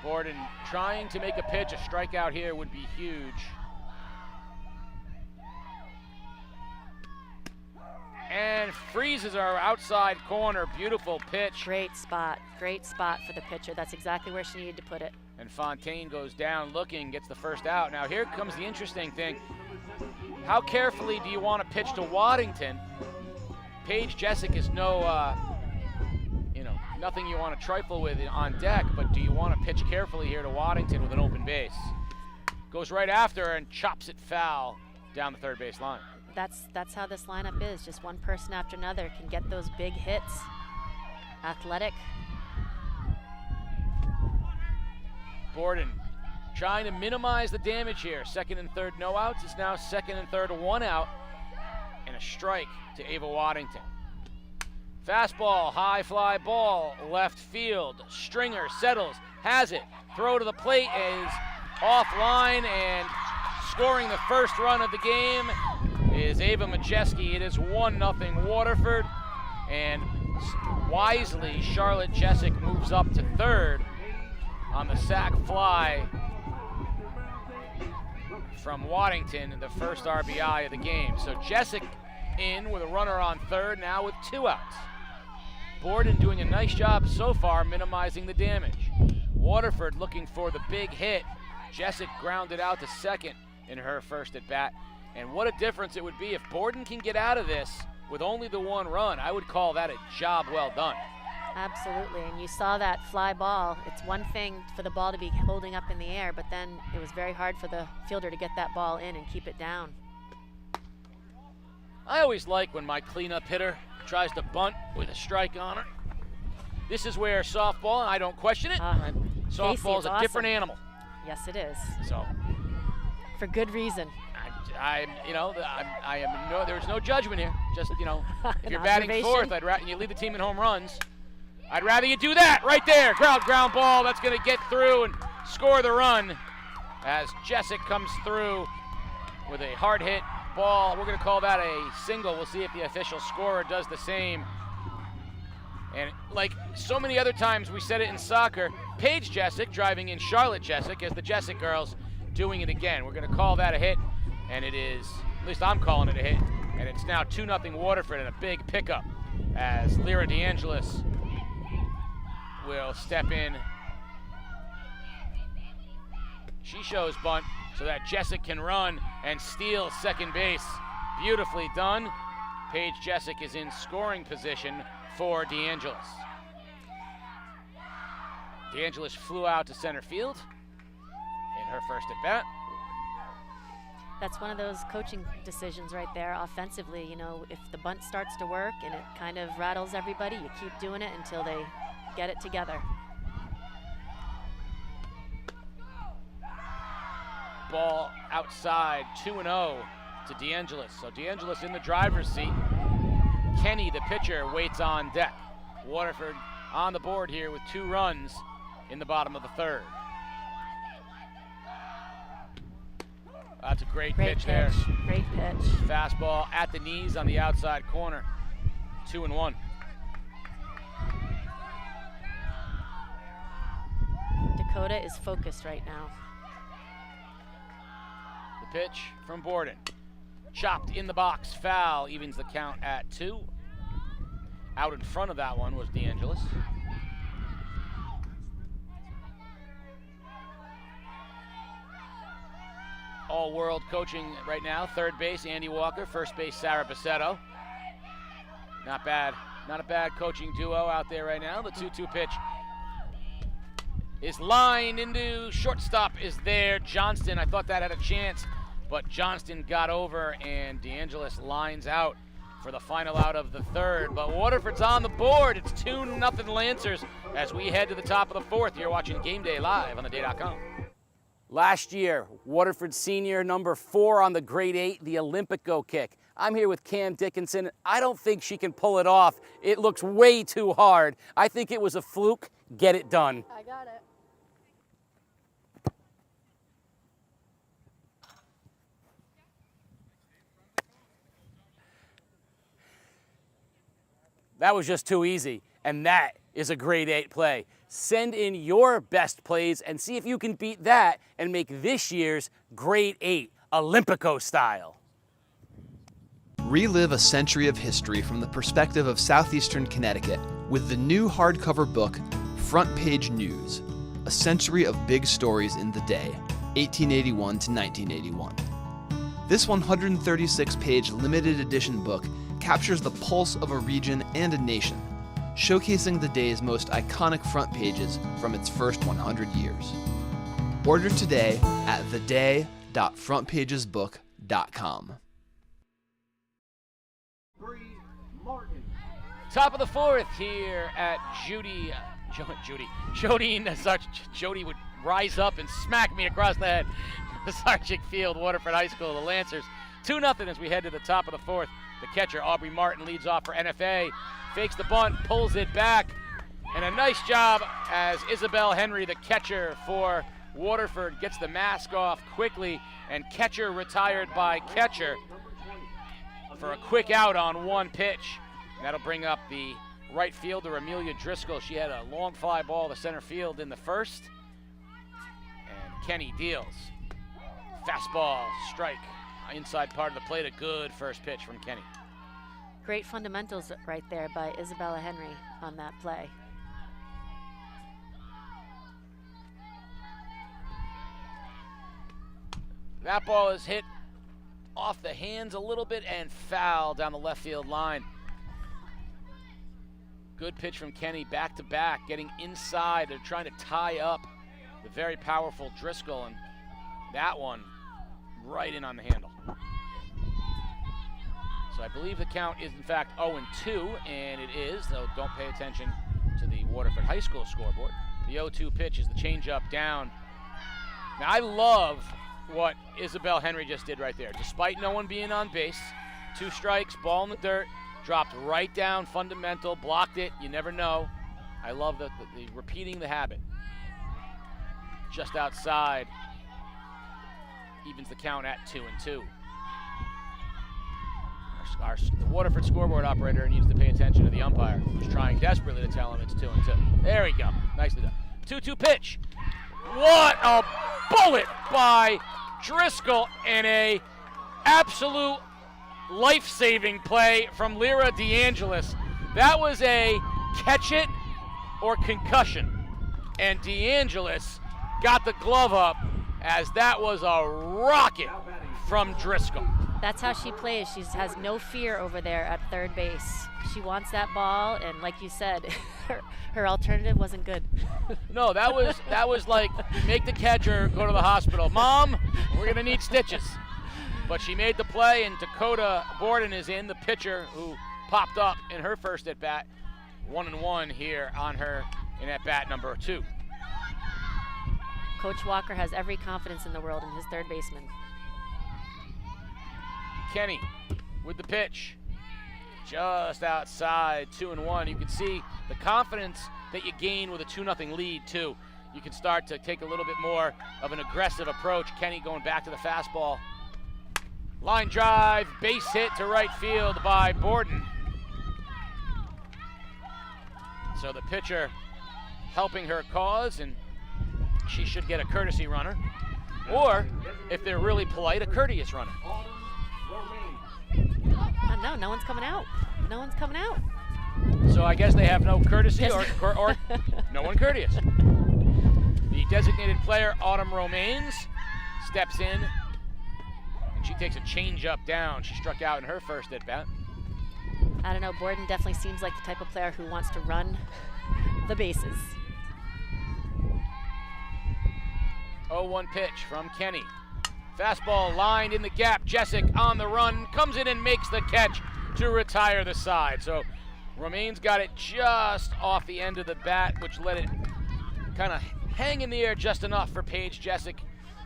Borden trying to make a pitch. A strikeout here would be huge. And freezes our outside corner. Beautiful pitch. Great spot for the pitcher. That's exactly where she needed to put it. And Fontaine goes down looking, gets the first out. Now here comes the interesting thing. How carefully do you want to pitch to Waddington? Paige Jessic is nothing you want to trifle with on deck, but do you want to pitch carefully here to Waddington with an open base? Goes right after her and chops it foul down the third base line. That's how this lineup is. Just one person after another can get those big hits. Athletic. Borden trying to minimize the damage here. Second and third no outs. It's now second and third 1 out. And a strike to Ava Waddington. Fastball, high fly ball, left field. Stringer settles, has it. Throw to the plate is offline, and scoring the first run of the game is Ava Majeski. It is 1-0 Waterford, and wisely Charlotte Jessic moves up to third on the sac fly from Waddington, the first RBI of the game. So Jessic in with a runner on third, now with 2 outs. Borden doing a nice job so far minimizing the damage. Waterford looking for the big hit. Jessic grounded out to second in her first at bat. And what a difference it would be if Borden can get out of this with only the one run. I would call that a job well done. Absolutely, and you saw that fly ball. It's one thing for the ball to be holding up in the air, but then it was very hard for the fielder to get that ball in and keep it down. I always like when my cleanup hitter tries to bunt with a strike on her. This is where softball, and I don't question it, softball is a different animal. Yes, it is. So, for good reason. There's no judgment here. Just, if you're batting fourth, and you lead the team in home runs, I'd rather you do that right there. Ground ball. That's going to get through and score the run as Jessic comes through with a hard hit ball. We're going to call that a single. We'll see if the official scorer does the same. And like so many other times we said it in soccer, Paige Jessic driving in Charlotte Jessic as the Jessic girls doing it again. We're going to call that a hit, and it is, at least I'm calling it a hit, and it's now 2-0 Waterford and a big pickup as Lyra DeAngelis will step in. She shows bunt so that Jessic can run and steal second base. Beautifully done. Paige Jessic is in scoring position for DeAngelis. DeAngelis flew out to center field in her first at bat. That's one of those coaching decisions right there offensively. If the bunt starts to work and it kind of rattles everybody, you keep doing it until they get it together. Ball outside, 2-0 to DeAngelis. So DeAngelis in the driver's seat. Kenny, the pitcher, waits on deck. Waterford on the board here with 2 runs in the bottom of the third. That's a great pitch there. Great pitch. Fastball at the knees on the outside corner. 2-1. Dakota is focused right now. The pitch from Borden. Chopped in the box, foul, evens the count at 2. Out in front of that one was DeAngelis. All-world coaching right now. Third base, Andy Walker. First base, Sarah Bassetto. Not bad. Not a bad coaching duo out there right now. The 2-2 pitch is lined into shortstop is there. Johnston, I thought that had a chance, but Johnston got over and DeAngelis lines out for the final out of the third. But Waterford's on the board. It's 2-0 Lancers as we head to the top of the fourth. You're watching Game Day live on theday.com. Last year, Waterford senior number 4 on the grade 8, the Olympico kick. I'm here with Cam Dickinson. I don't think she can pull it off. It looks way too hard. I think it was a fluke. Get it done. I got it. That was just too easy, and that is a grade 8 play. Send in your best plays and see if you can beat that and make this year's grade 8 Olympico style. Relive a century of history from the perspective of southeastern Connecticut with the new hardcover book, Front Page News, a century of big stories in the day, 1881 to 1981. This 136-page limited edition book captures the pulse of a region and a nation, showcasing the day's most iconic front pages from its first 100 years. Order today at theday.frontpagesbook.com. Martin. Top of the fourth here at Jody would rise up and smack me across the head. The Sarchick Field, Waterford High School, the Lancers. 2-0 as we head to the top of the fourth. The catcher, Aubrey Martin, leads off for NFA. Fakes the bunt, pulls it back. And a nice job as Isabel Henry, the catcher for Waterford, gets the mask off quickly. And catcher retired by catcher for a quick out on one pitch. And that'll bring up the right fielder, Amelia Driscoll. She had a long fly ball to center field in the first. And Kenny deals. Fastball, strike, inside part of the plate, a good first pitch from Kenny. Great fundamentals right there by Isabella Henry on that play. That ball is hit off the hands a little bit and foul down the left field line. Good pitch from Kenny, back to back, getting inside. They're trying to tie up the very powerful Driscoll, and that one right in on the handle. So I believe the count is in fact 0-2, and it is, though don't pay attention to the Waterford High School scoreboard. The 0-2 pitch is the changeup down. Now I love what Isabel Henry just did right there. Despite no one being on base, 2 strikes, ball in the dirt, dropped right down, fundamental, blocked it, you never know. I love the repeating the habit. Just outside, evens the count at 2-2. The Waterford scoreboard operator needs to pay attention to the umpire, who's trying desperately to tell him it's 2-2. There we go, nicely done. 2-2 pitch. What a bullet by Driscoll, and a absolute life-saving play from Lyra DeAngelis. That was a catch it or concussion, and DeAngelis got the glove up as that was a rocket from Driscoll. That's how she plays. She has no fear over there at third base. She wants that ball, and like you said, her alternative wasn't good. No, that was like, make the catcher go to the hospital. Mom, we're gonna need stitches. But she made the play, and Dakota Borden is in, the pitcher who popped up in her first at bat. 1-1 here on her in at bat number 2. Coach Walker has every confidence in the world in his third baseman. Kenny with the pitch, just outside, 2-1. You can see the confidence that you gain with a 2-0 lead too. You can start to take a little bit more of an aggressive approach. Kenny going back to the fastball. Line drive, base hit to right field by Borden. So the pitcher helping her cause, and she should get a courtesy runner. Or, if they're really polite, a courteous runner. No, no one's coming out. No one's coming out. So I guess they have no courtesy or no one courteous. The designated player, Autumn Romaines, steps in, and she takes a change-up down. She struck out in her first at-bat. I don't know, Borden definitely seems like the type of player who wants to run the bases. 0-1 pitch from Kenny. Fastball lined in the gap. Jessic on the run, comes in and makes the catch to retire the side. So Romaines got it just off the end of the bat, which let it kind of hang in the air just enough for Paige Jessic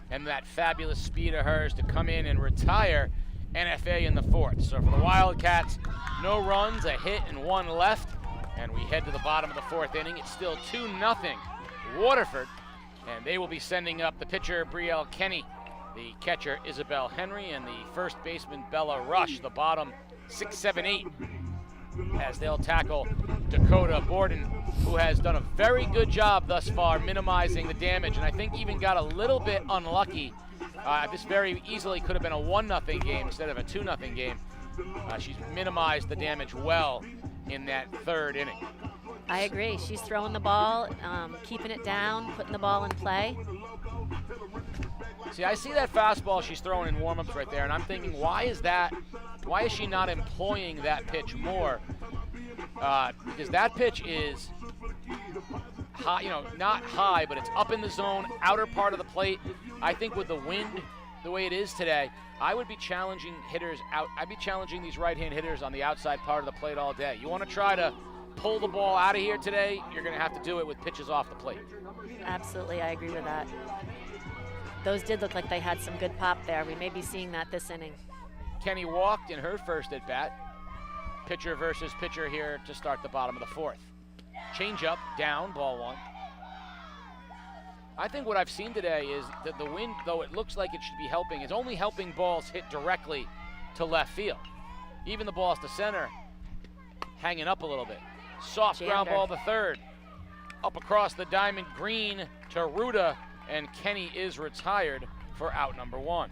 and that fabulous speed of hers to come in and retire NFA in the 4th. So for the Wildcats, no runs, a hit, and 1 left. And we head to the bottom of the 4th inning. It's still 2-0 Waterford, and they will be sending up the pitcher, Brielle Kenny, the catcher, Isabel Henry, and the first baseman, Bella Rush, the bottom 6, 7, 8, as they'll tackle Dakota Borden, who has done a very good job thus far minimizing the damage, and I think even got a little bit unlucky. This very easily could have been a 1-0 game instead of a 2-0 game. She's minimized the damage well in that 3rd inning. I agree. She's throwing the ball, keeping it down, putting the ball in play. See, I see that fastball she's throwing in warm-ups right there, and I'm thinking, why is that? Why is she not employing that pitch more? Because that pitch is high, not high, but it's up in the zone, outer part of the plate. I think with the wind the way it is today, I would be challenging hitters out. I'd be challenging these right-hand hitters on the outside part of the plate all day. You want to try to pull the ball out of here today, you're going to have to do it with pitches off the plate. Absolutely, I agree with that. Those did look like they had some good pop there. We may be seeing that this inning. Kenny walked in her first at-bat. Pitcher versus pitcher here to start the bottom of the 4th. Change-up, down, ball 1. I think what I've seen today is that the wind, though it looks like it should be helping, is only helping balls hit directly to left field. Even the balls to center hanging up a little bit. Soft ground ball to 3rd. Up across the diamond green to Ruda, and Kenny is retired for out number 1.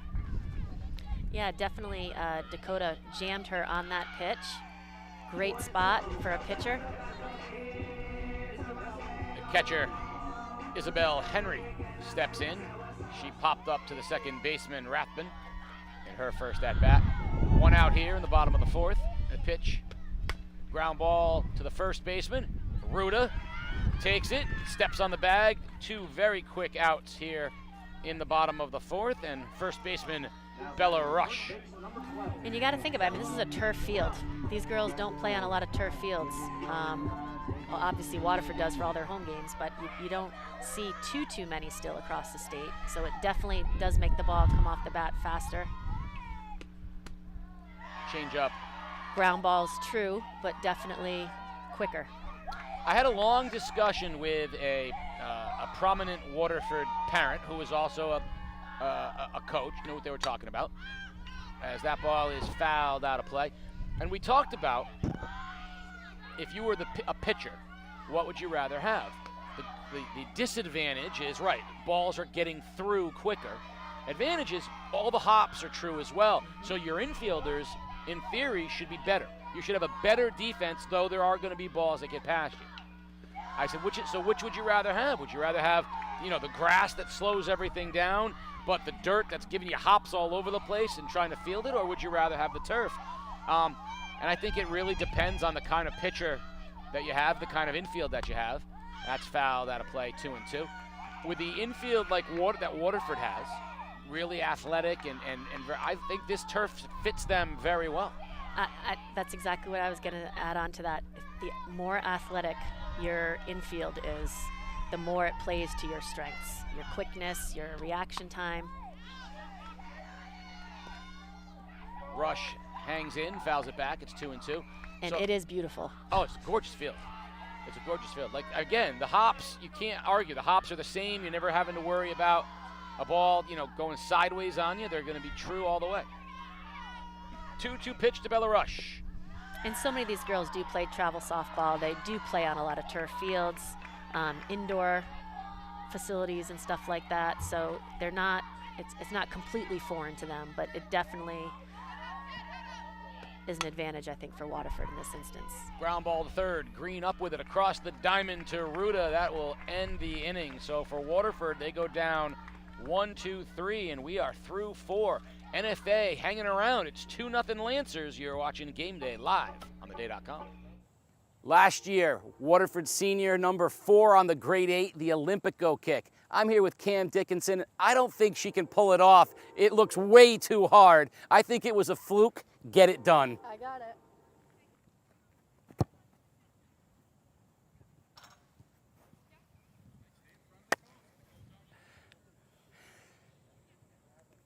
Yeah, definitely Dakota jammed her on that pitch. Great spot for a pitcher. The catcher, Isabel Henry, steps in. She popped up to the second baseman, Rathman, in her first at bat. One out here in the bottom of the fourth. The pitch, ground ball to the first baseman. Ruda takes it, steps on the bag. Two very quick outs here in the bottom of the fourth, and first baseman Bella Rush. And you got to think about it. I mean, this is a turf field. These girls don't play on a lot of turf fields. Well, obviously Waterford does for all their home games, but you don't see too many still across the state. So it definitely does make the ball come off the bat faster. Change up. Ground ball's true, but definitely quicker. I had a long discussion with a prominent Waterford parent who was also a coach, knew what they were talking about, as that ball is fouled out of play. And we talked about, if you were a pitcher, what would you rather have? The disadvantage is, right, balls are getting through quicker. Advantage is all the hops are true as well. So your infielders, in theory, should be better. You should have a better defense, though there are going to be balls that get past you. I said, which would you rather have? Would you rather have, the grass that slows everything down, but the dirt that's giving you hops all over the place and trying to field it, or would you rather have the turf? And I think it really depends on the kind of pitcher that you have, the kind of infield that you have. That's fouled out of play, 2-2. With the infield that Waterford has, really athletic, and I think this turf fits them very well. That's exactly what I was going to add on to that. The more athletic your infield is, the more it plays to your strengths, your quickness, your reaction time. Rush hangs in, fouls it back. It's 2-2. And it is beautiful. Oh, it's a gorgeous field. It's a gorgeous field. Again, the hops, you can't argue. The hops are the same. You're never having to worry about a ball, going sideways on you. They're going to be true all the way. 2-2 pitch to Bella Rush. And so many of these girls do play travel softball. They do play on a lot of turf fields, indoor facilities and stuff like that. So they're not, it's not completely foreign to them, but it definitely is an advantage, I think, for Waterford in this instance. Ground ball to third. Green up with it across the diamond to Ruda. That will end the inning. So for Waterford, they go down 1-2-3, and we are through 4. NFA hanging around. It's 2-0 Lancers. You're watching Game Day live on theday.com. Last year, Waterford senior number 4 on the grade 8, the Olympico kick. I'm here with Cam Dickinson. I don't think she can pull it off. It looks way too hard. I think it was a fluke. Get it done. I got it.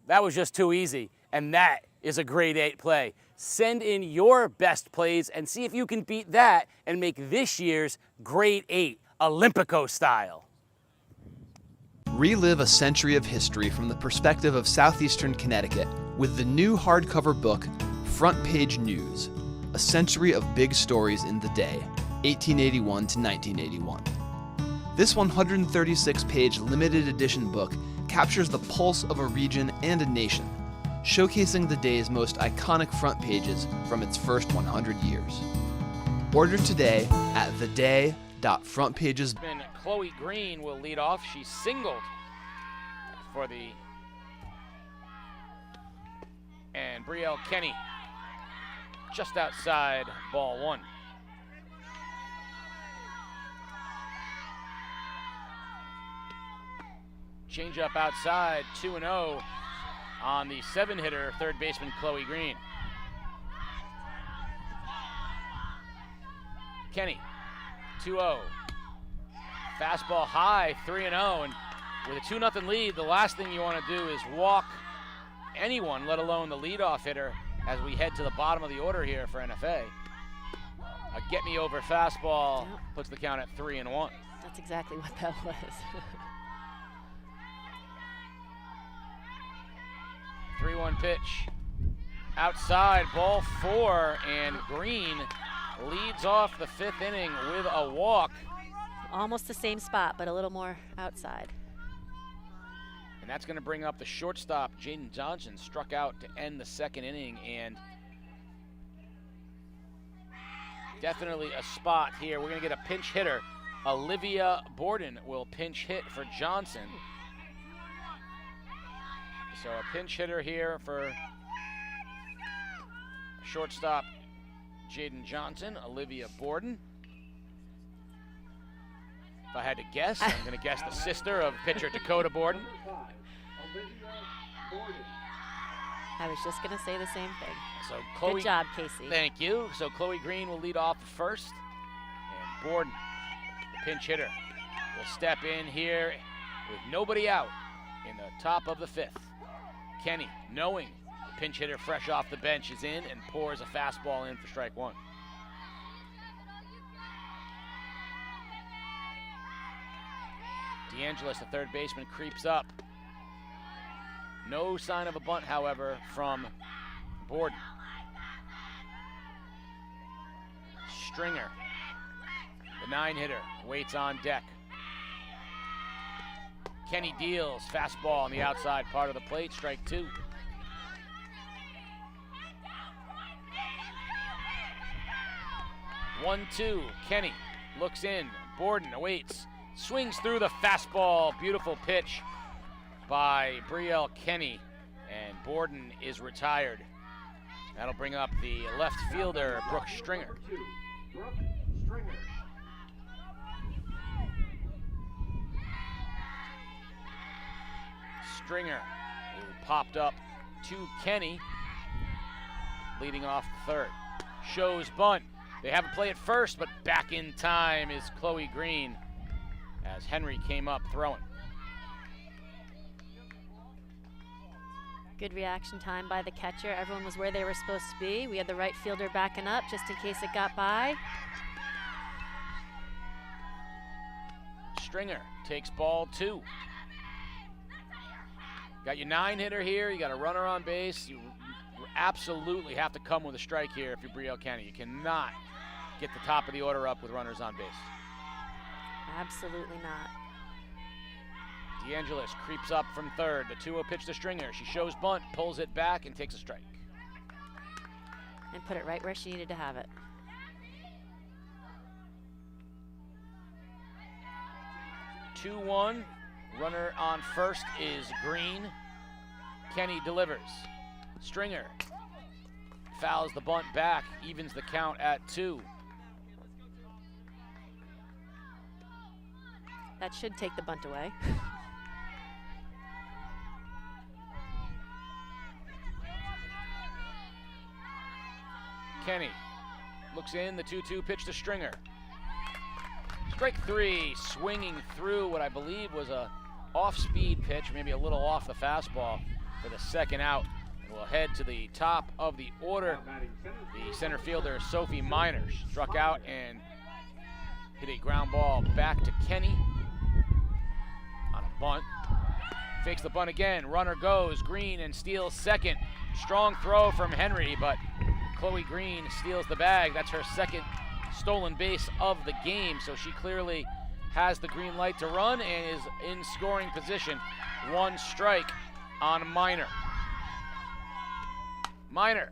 That was just too easy, and that is a grade 8 play. Send in your best plays and see if you can beat that and make this year's grade 8 Olympico style. Relive a century of history from the perspective of southeastern Connecticut with the new hardcover book, Front Page News, a century of big stories in the day, 1881 to 1981. This 136-page limited edition book captures the pulse of a region and a nation, showcasing the day's most iconic front pages from its first 100 years. Order today at theday.frontpages. Chloe Green will lead off. She's singled for the... And Brielle Kenny just outside ball 1. Change up outside, 2-0 on the 7-hitter, third baseman Chloe Green. Kenny, 2-0. Fastball high, 3-0, and with a 2-0 lead, the last thing you want to do is walk anyone, let alone the leadoff hitter, as we head to the bottom of the order here for NFA. A get-me-over fastball puts the count at 3-1. That's exactly what that was. 3-1 pitch. Outside, ball 4, and Green leads off the 5th inning with a walk. Almost the same spot, but a little more outside. And that's going to bring up the shortstop, Jaden Johnson, struck out to end the 2nd inning, and definitely a spot here. We're going to get a pinch hitter. Olivia Borden will pinch hit for Johnson. So a pinch hitter here for Shortstop, Jaden Johnson, Olivia Borden. If I had to guess, I'm going to guess the sister of pitcher Dakota Borden. I was just going to say the same thing. So Chloe, good job, Casey. Thank you. So Chloe Green will lead off first. And Borden, the pinch hitter, will step in here with nobody out in the top of the 5th. Kenny, knowing the pinch hitter fresh off the bench is in, and pours a fastball in for strike 1. DeAngelis, the third baseman, creeps up. No sign of a bunt, however, from Borden. Stringer, the 9-hitter, waits on deck. Kenny deals, fastball on the outside part of the plate, strike 2. One-two, Kenny looks in, Borden awaits, swings through the fastball, beautiful pitch by Brielle Kenny, and Borden is retired. That'll bring up the left fielder, Brooke Stringer. Stringer, who popped up to Kenny, leading off the 3rd. Shows bunt. They have a play at first, but back in time is Chloe Green as Henry came up throwing. Good reaction time by the catcher. Everyone was where they were supposed to be. We had the right fielder backing up just in case it got by. Stringer takes ball 2. Got your 9-hitter here. You got a runner on base. You absolutely have to come with a strike here if you're Brielle Kenny. You cannot get the top of the order up with runners on base. Absolutely not. DeAngelis creeps up from 3rd. The 2-0 pitch to Stringer. She shows bunt, pulls it back, and takes a strike. And put it right where she needed to have it. 2-1. Runner on first is Green. Kenny delivers. Stringer fouls the bunt back, evens the count at 2. That should take the bunt away. Kenny looks in, the 2-2 pitch to Stringer. Strike 3, swinging through what I believe was a off-speed pitch, maybe a little off the fastball for the 2nd out. And we'll head to the top of the order. The center fielder, Sophie Miner, struck out and hit a ground ball back to Kenny on a bunt. Fakes the bunt again, runner goes, Green and steals 2nd. Strong throw from Henry, but Chloe Green steals the bag. That's her 2nd stolen base of the game, so she clearly has the green light to run and is in scoring position. 1 strike on Miner. Miner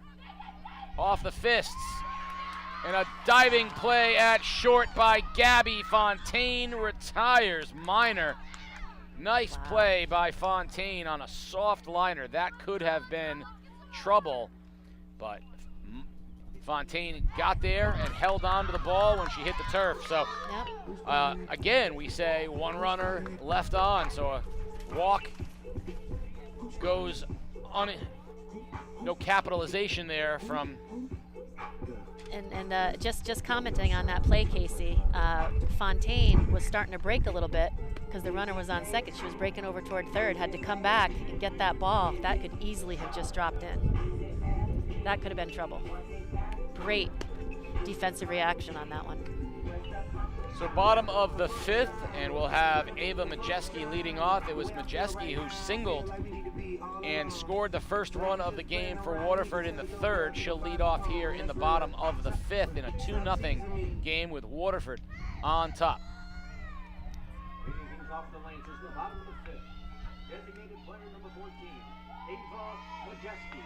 off the fists, and a diving play at short by Gabby Fontaine retires Miner. Nice play by Fontaine on a soft liner. That could have been trouble, but Fontaine got there and held on to the ball when she hit the turf. So again, we say 1 runner left on, so a walk goes on it. No capitalization there from. And just commenting on that play, Casey, Fontaine was starting to break a little bit because the runner was on 2nd. She was breaking over toward 3rd, had to come back and get that ball. That could easily have just dropped in. That could have been trouble. Great defensive reaction on that one. So bottom of the 5th, and we'll have Ava Majeski leading off. It was Majeski who singled and scored the first run of the game for Waterford in the 3rd. She'll lead off here in the bottom of the 5th in a 2-0 game with Waterford on top. Leading things off the lanes is the bottom of the 5th. Designated player number 14, Ava Majeski.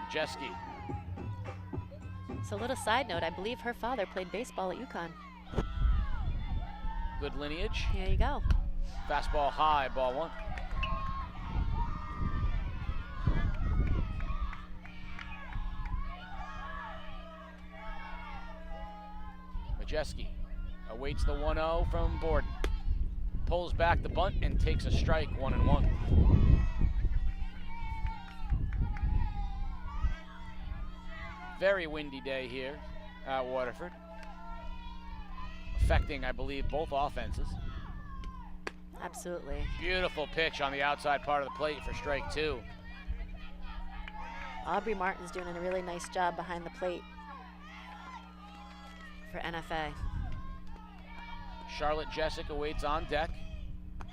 Majeski. So a little side note, I believe her father played baseball at UConn. Good lineage. There you go. Fastball high, ball 1. Majeski awaits the 1-0 from Borden. Pulls back the bunt and takes a strike, 1-1. Very windy day here at Waterford, affecting, I believe, both offenses. Absolutely. Beautiful pitch on the outside part of the plate for strike 2. Aubrey Martin's doing a really nice job behind the plate for NFA. Charlotte Jessica waits on deck.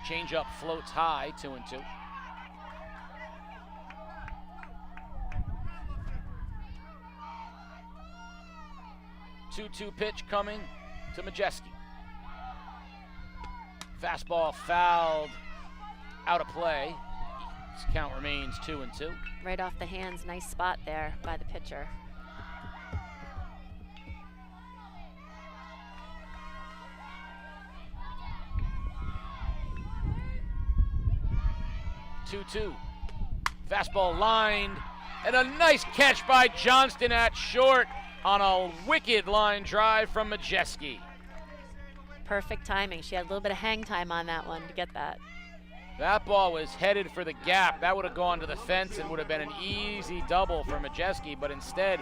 Changeup floats high, 2-2. Two-two pitch coming to Majeski. Fastball fouled out of play. His count remains 2-2. Right off the hands, nice spot there by the pitcher. Two-two. Fastball lined, and a nice catch by Johnston at short on a wicked line drive from Majeski. Perfect timing. She had a little bit of hang time on that one to get that. That ball was headed for the gap. That would have gone to the fence and would have been an easy double for Majeski, but instead,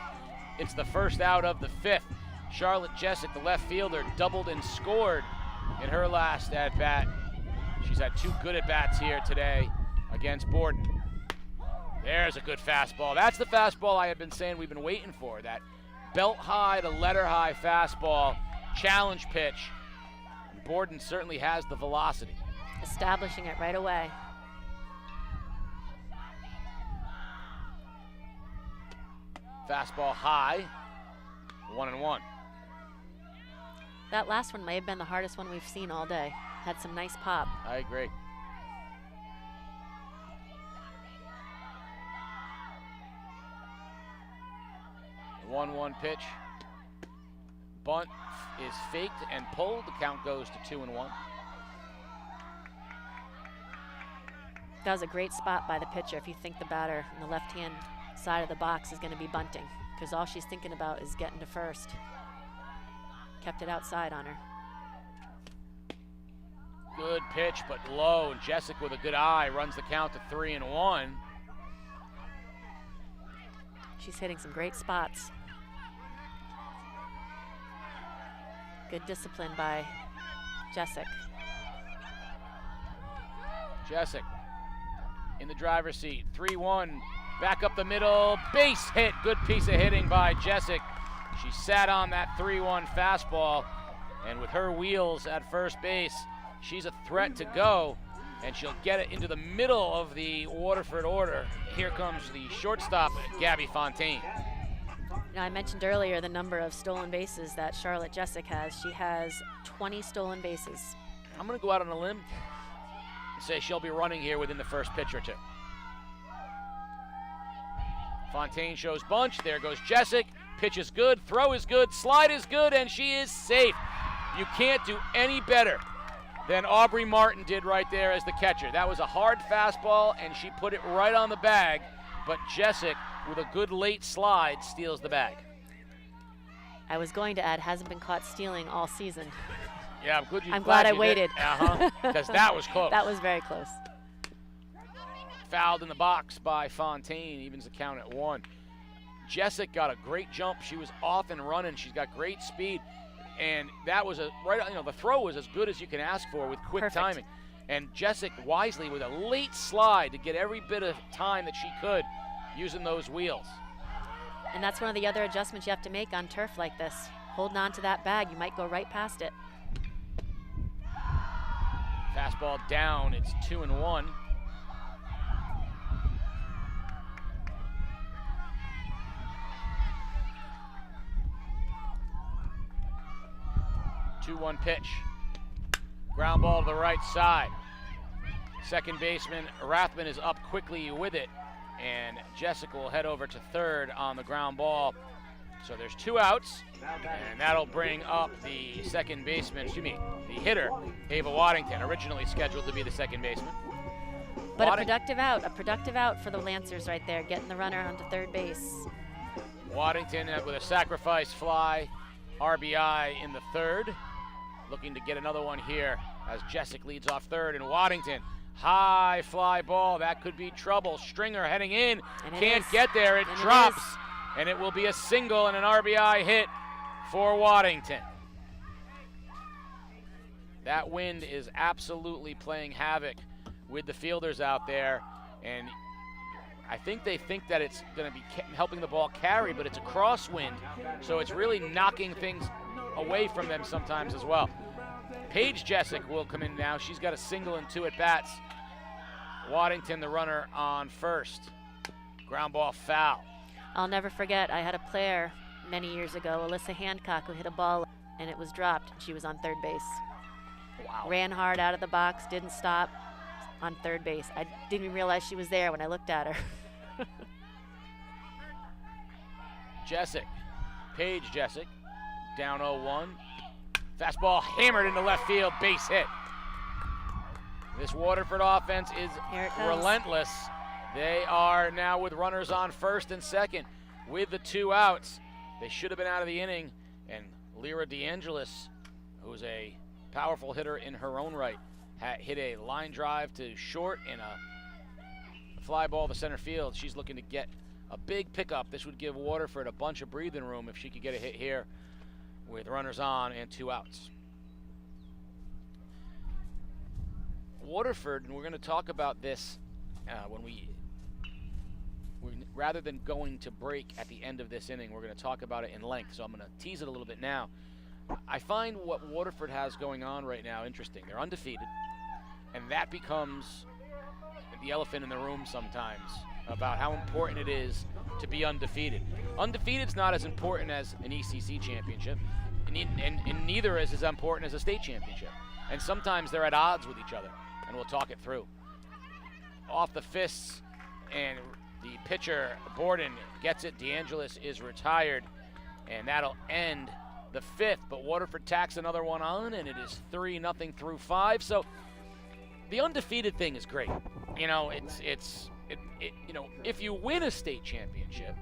it's the first out of the 5th. Charlotte Jessic, the left fielder, doubled and scored in her last at-bat. She's had 2 good at-bats here today against Borden. There's a good fastball. That's the fastball I have been saying we've been waiting for, that belt high to letter high fastball, challenge pitch. Borden certainly has the velocity. Establishing it right away. Fastball high, 1-1. That last one may have been the hardest one we've seen all day. Had some nice pop. I agree. The 1-1 pitch. Bunt is faked and pulled. The count goes to 2-1. That was a great spot by the pitcher if you think the batter on the left-hand side of the box is going to be bunting, because all she's thinking about is getting to first. Kept it outside on her. Good pitch, but low. And Jessic with a good eye runs the count to 3-1. She's hitting some great spots. Good discipline by Jessic. Jessic in the driver's seat, 3-1, back up the middle, base hit, good piece of hitting by Jessic. She sat on that 3-1 fastball, and with her wheels at first base, she's a threat to go, and she'll get it into the middle of the Waterford order. Here comes the shortstop, Gabby Fontaine. You know, I mentioned earlier the number of stolen bases that Charlotte Jessic has. She has 20 stolen bases. I'm gonna go out on a limb and say she'll be running here within the first pitch or two. Fontaine shows bunch, there goes Jessic. Pitch is good, throw is good, slide is good, and she is safe. You can't do any better than Aubrey Martin did right there as the catcher. That was a hard fastball, and she put it right on the bag, but Jessic, with a good late slide, steals the bag. I was going to add, hasn't been caught stealing all season. Yeah, I'm glad I waited. Because that was close. That was very close. Fouled in the box by Fontaine, evens the count at 1. Jessic got a great jump. She was off and running. She's got great speed. And that was the throw was as good as you can ask for with quick Perfect timing. And Jessic wisely with a late slide to get every bit of time that she could using those wheels. And that's one of the other adjustments you have to make on turf like this. Holding on to that bag, you might go right past it. Fastball down, it's 2-1. Two-one pitch. Ground ball to the right side. Second baseman Rathman is up quickly with it, and Jessica will head over to third on the ground ball. So there's 2 outs, and that'll bring up the second baseman, the hitter, Ava Waddington, originally scheduled to be the second baseman. But a productive out for the Lancers right there, getting the runner onto third base. Waddington with a sacrifice fly RBI in the third. Looking to get another one here as Jessic leads off third, and Waddington. High fly ball, that could be trouble. Stringer heading in, can't get there, it drops, and it will be a single and an RBI hit for Waddington. That wind is absolutely playing havoc with the fielders out there, and I think they think that it's going to be helping the ball carry, but it's a crosswind, so it's really knocking things away from them sometimes as well. Paige Jessic will come in now. She's got a single and 2 at-bats. Waddington, the runner, on first. Ground ball foul. I'll never forget, I had a player many years ago, Alyssa Hancock, who hit a ball and it was dropped. She was on third base. Wow. Ran hard out of the box, didn't stop, on third base. I didn't even realize she was there when I looked at her. Jessic, Paige Jessic, down 0-1. Fastball hammered into left field, base hit. This Waterford offense is relentless. They are now with runners on first and second with the 2 outs. They should have been out of the inning, and Lyra DeAngelis, who's a powerful hitter in her own right, hit a line drive to short and a fly ball to center field. She's looking to get a big pickup. This would give Waterford a bunch of breathing room if she could get a hit here with runners on and 2 outs. Waterford, and we're going to talk about this when we rather than going to break at the end of this inning, we're going to talk about it in length, so I'm going to tease it a little bit now. I find what Waterford has going on right now interesting. They're undefeated, and that becomes the elephant in the room sometimes about how important it is to be undefeated. Undefeated's not as important as an ECC championship, and neither is as important as a state championship. And sometimes they're at odds with each other, and we'll talk it through. Off the fists, and the pitcher, Borden, gets it. DeAngelis is retired, and that'll end the 5th. But Waterford tacks another one on, and it is 3-0 through 5. So the undefeated thing is great. You know, you know, if you win a state championship,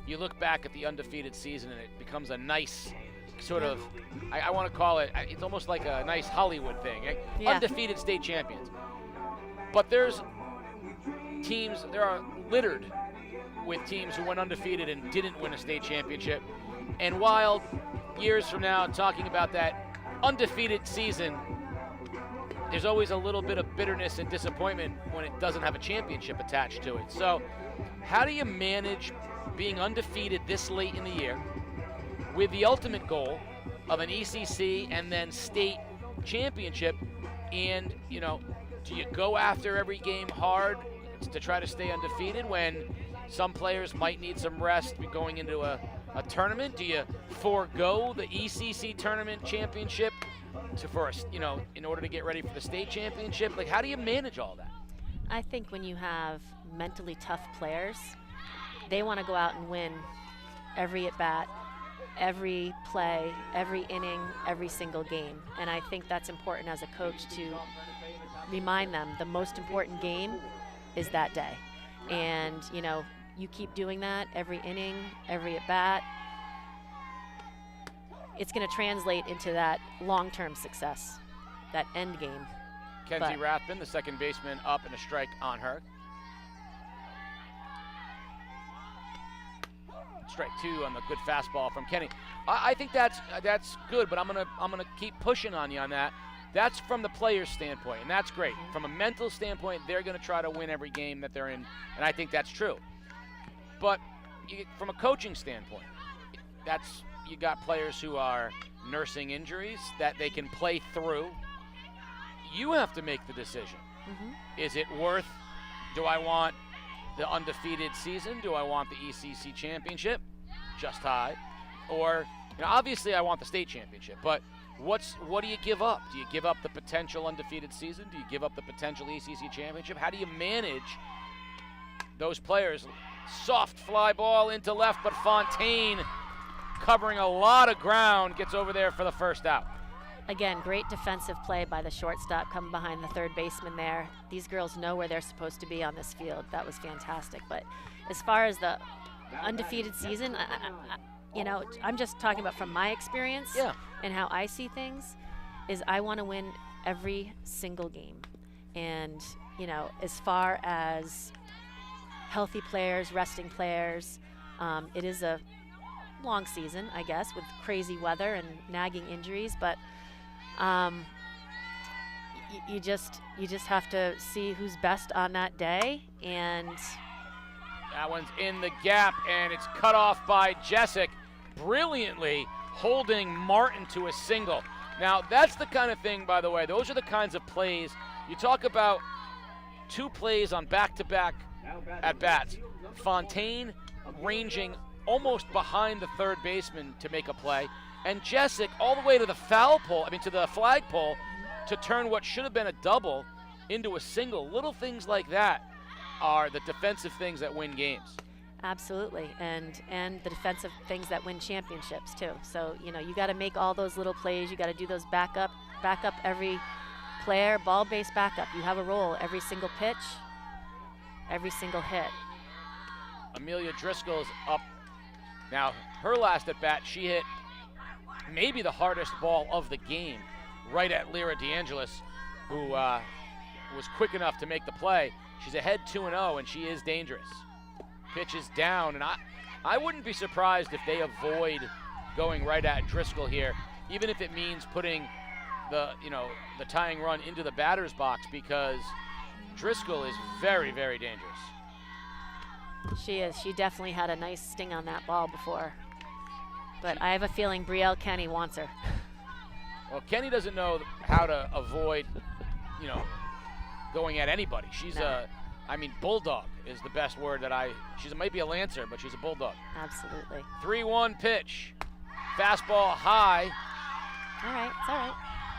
you look back at the undefeated season, and it becomes a nice sort of, I want to call it, it's almost like a nice Hollywood thing. Yeah. Undefeated state champions. But there's teams, there are littered with teams who went undefeated and didn't win a state championship. And while years from now talking about that undefeated season, there's always a little bit of bitterness and disappointment when it doesn't have a championship attached to it. So how do you manage being undefeated this late in the year with the ultimate goal of an ECC and then state championship? And, you know, do you go after every game hard to try to stay undefeated when some players might need some rest going into a tournament? Do you forego the ECC tournament championship in order to get ready for the state championship? Like, how do you manage all that? I think when you have mentally tough players, they want to go out and win every at-bat, every play, every inning, every single game. And I think that's important as a coach to remind them the most important game is that day. And, you know, you keep doing that every inning, every at-bat, it's going to translate into that long-term success, that end game. Kenzie Rathbun, the second baseman, up and a strike on her. Strike 2 on the good fastball from Kenny. I think that's good, but I'm gonna keep pushing on you on that. That's from the player's standpoint, and that's great. From a mental standpoint, they're going to try to win every game that they're in, and I think that's true. But from a coaching standpoint, you got players who are nursing injuries that they can play through. You have to make the decision. Is it worth, do I want the undefeated season? Do I want the ECC championship, just high? Or, you know, obviously I want the state championship, but what do you give up? Do you give up the potential undefeated season? Do you give up the potential ECC championship? How do you manage those players? Soft fly ball into left, but Fontaine, covering a lot of ground, gets over there for the first out. Again, great defensive play by the shortstop coming behind the third baseman there. These girls know where they're supposed to be on this field. That was fantastic. But as far as the undefeated season, you know, I'm just talking about from my experience Yeah. and how I see things, is I want to win every single game. And, you know, as far as healthy players, resting players, it is a long season, I guess, with crazy weather and nagging injuries, but you just have to see who's best on that day. And that one's in the gap, and it's cut off by Jessic, brilliantly holding Martin to a single. Now, that's the kind of thing, by the way, those are the kinds of plays. You talk about 2 plays on back-to-back at-bats. Fontaine ranging almost behind the third baseman to make a play, and Jessic all the way to the to the flagpole to turn what should have been a double into a single. Little things like that are the defensive things that win games. absolutely, and the defensive things that win championships too. So, you know, you got to make all those little plays. You got to do those backup every player, ball-based backup. You have a role every single pitch, every single hit. Amelia Driscoll's up. Now, her last at bat, she hit maybe the hardest ball of the game right at Lyra DeAngelis, who was quick enough to make the play. She's ahead 2-0, and she is dangerous. Pitch is down, and I wouldn't be surprised if they avoid going right at Driscoll here, even if it means putting the tying run into the batter's box, because Driscoll is very, very dangerous. She is. She definitely had a nice sting on that ball before. But I have a feeling Brielle Kenny wants her. Well, Kenny doesn't know how to avoid, going at anybody. She's bulldog is the best word that she might be a lancer, but she's a bulldog. Absolutely. 3-1 pitch. Fastball high. All right, it's all right.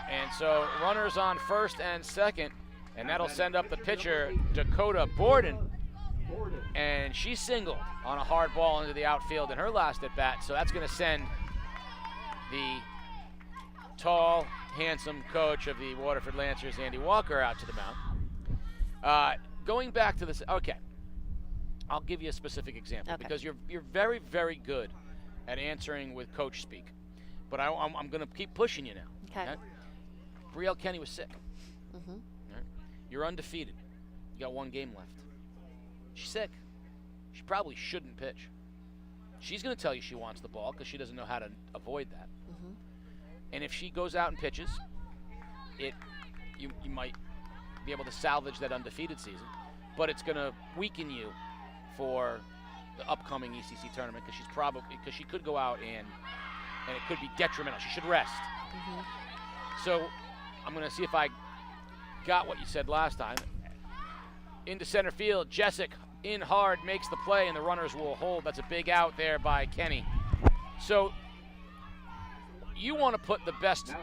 And so runners on first and second, and that'll send up the pitcher, Dakota Borden. And she singled on a hard ball into the outfield in her last at bat, so that's going to send the tall, handsome coach of the Waterford Lancers, Andy Walker, out to the mound. Going back to this, okay, I'll give you a specific example, okay, because you're very, very good at answering with coach speak, but I'm going to keep pushing you now. Okay. Brielle Kenny was sick. Mm-hmm. Right? You're undefeated. You got 1 game left. She's sick. She probably shouldn't pitch. She's going to tell you she wants the ball because she doesn't know how to avoid that. Mm-hmm. And if she goes out and pitches, you might be able to salvage that undefeated season, but it's going to weaken you for the upcoming ECC tournament because she could go out and it could be detrimental. She should rest. Mm-hmm. So I'm going to see if I got what you said last time. Into center field, Jessic in hard, makes the play, and the runners will hold. That's a big out there by Kenny. So you want to put the best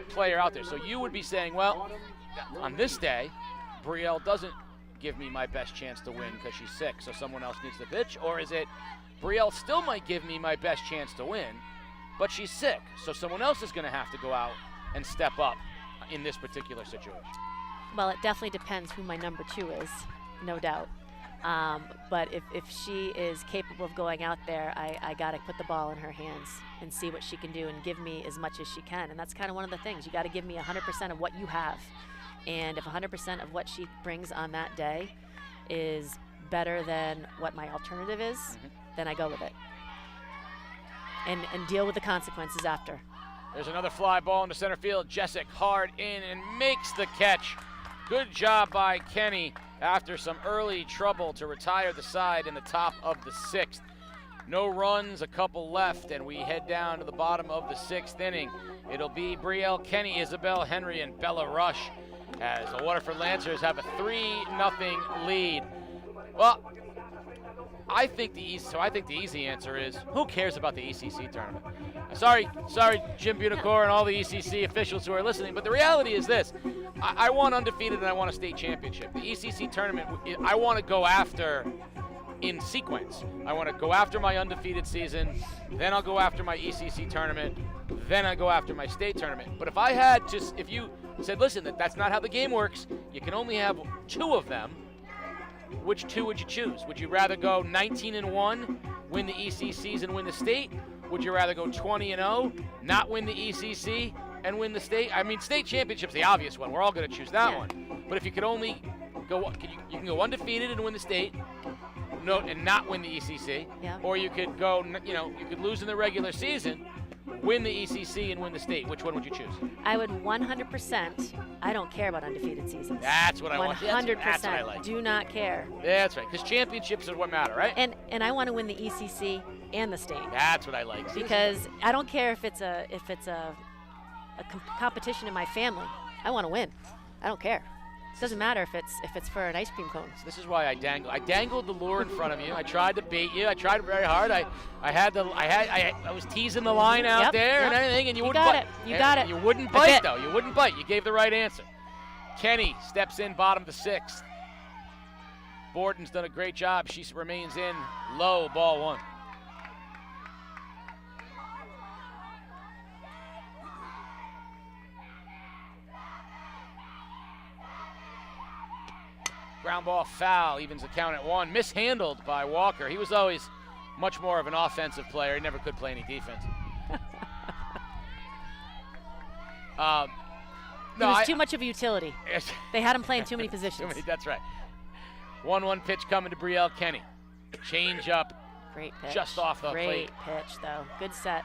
player out there. So you would be saying, well, on this day, Brielle doesn't give me my best chance to win because she's sick, so someone else needs to pitch? Or is it Brielle still might give me my best chance to win, but she's sick, so someone else is going to have to go out and step up in this particular situation? Well, it definitely depends who my number 2 is, no doubt. But if she is capable of going out there, I got to put the ball in her hands and see what she can do and give me as much as she can. And that's kind of one of the things. You got to give me 100% of what you have. And if 100% of what she brings on that day is better than what my alternative is, then I go with it. And deal with the consequences after. There's another fly ball into center field. Jessic hard in and makes the catch. Good job by Kenny after some early trouble to retire the side in the top of the 6th. No runs, a couple left, and we head down to the bottom of the 6th inning. It'll be Brielle Kenny, Isabel Henry, and Bella Rush as the Waterford Lancers have a 3-0 lead. Well, I think the easy answer is, who cares about the ECC tournament? Sorry, Jim Bunicor and all the ECC officials who are listening, but the reality is this. I want undefeated and I want a state championship. The ECC tournament, I want to go after in sequence. I want to go after my undefeated season, then I'll go after my ECC tournament, then I go after my state tournament. But if you said, listen, that's not how the game works, you can only have 2 of them, which 2 would you choose? Would you rather go 19-1, win the ECCs and win the state, would you rather go 20-0, not win the ECC, and win the state? I mean, state championship's the obvious one. We're all going to choose that one. But if you could only go, you can go undefeated and win the state, and not win the ECC, or you could go, you could lose in the regular season, win the ECC and win the state. Which one would you choose? I would 100%. I don't care about undefeated seasons. That's what I want. 100%. That's what I like. Do not care. That's right, because championships are what matter, right? And I want to win the ECC and the state. That's what I like. Because I don't care if it's a competition in my family. I want to win. I don't care. It doesn't matter if it's for an ice cream cone. This is why I dangle. I dangled the lure in front of you. I tried to bait you. I tried very hard. I was teasing the line out there and everything, and you wouldn't bite. You got it. You wouldn't bite though. You wouldn't bite. You gave the right answer. Kenny steps in, bottom of the 6th. Borden's done a great job. She remains in low, ball 1. Ground ball foul, evens the count at 1. Mishandled by Walker. He was always much more of an offensive player. He never could play any defense. He was too much of a utility. They had him playing too many positions. That's right. 1-1 pitch coming to Brielle Kenny. Change up. Great pitch. Just off the plate. Great pitch, though. Good set.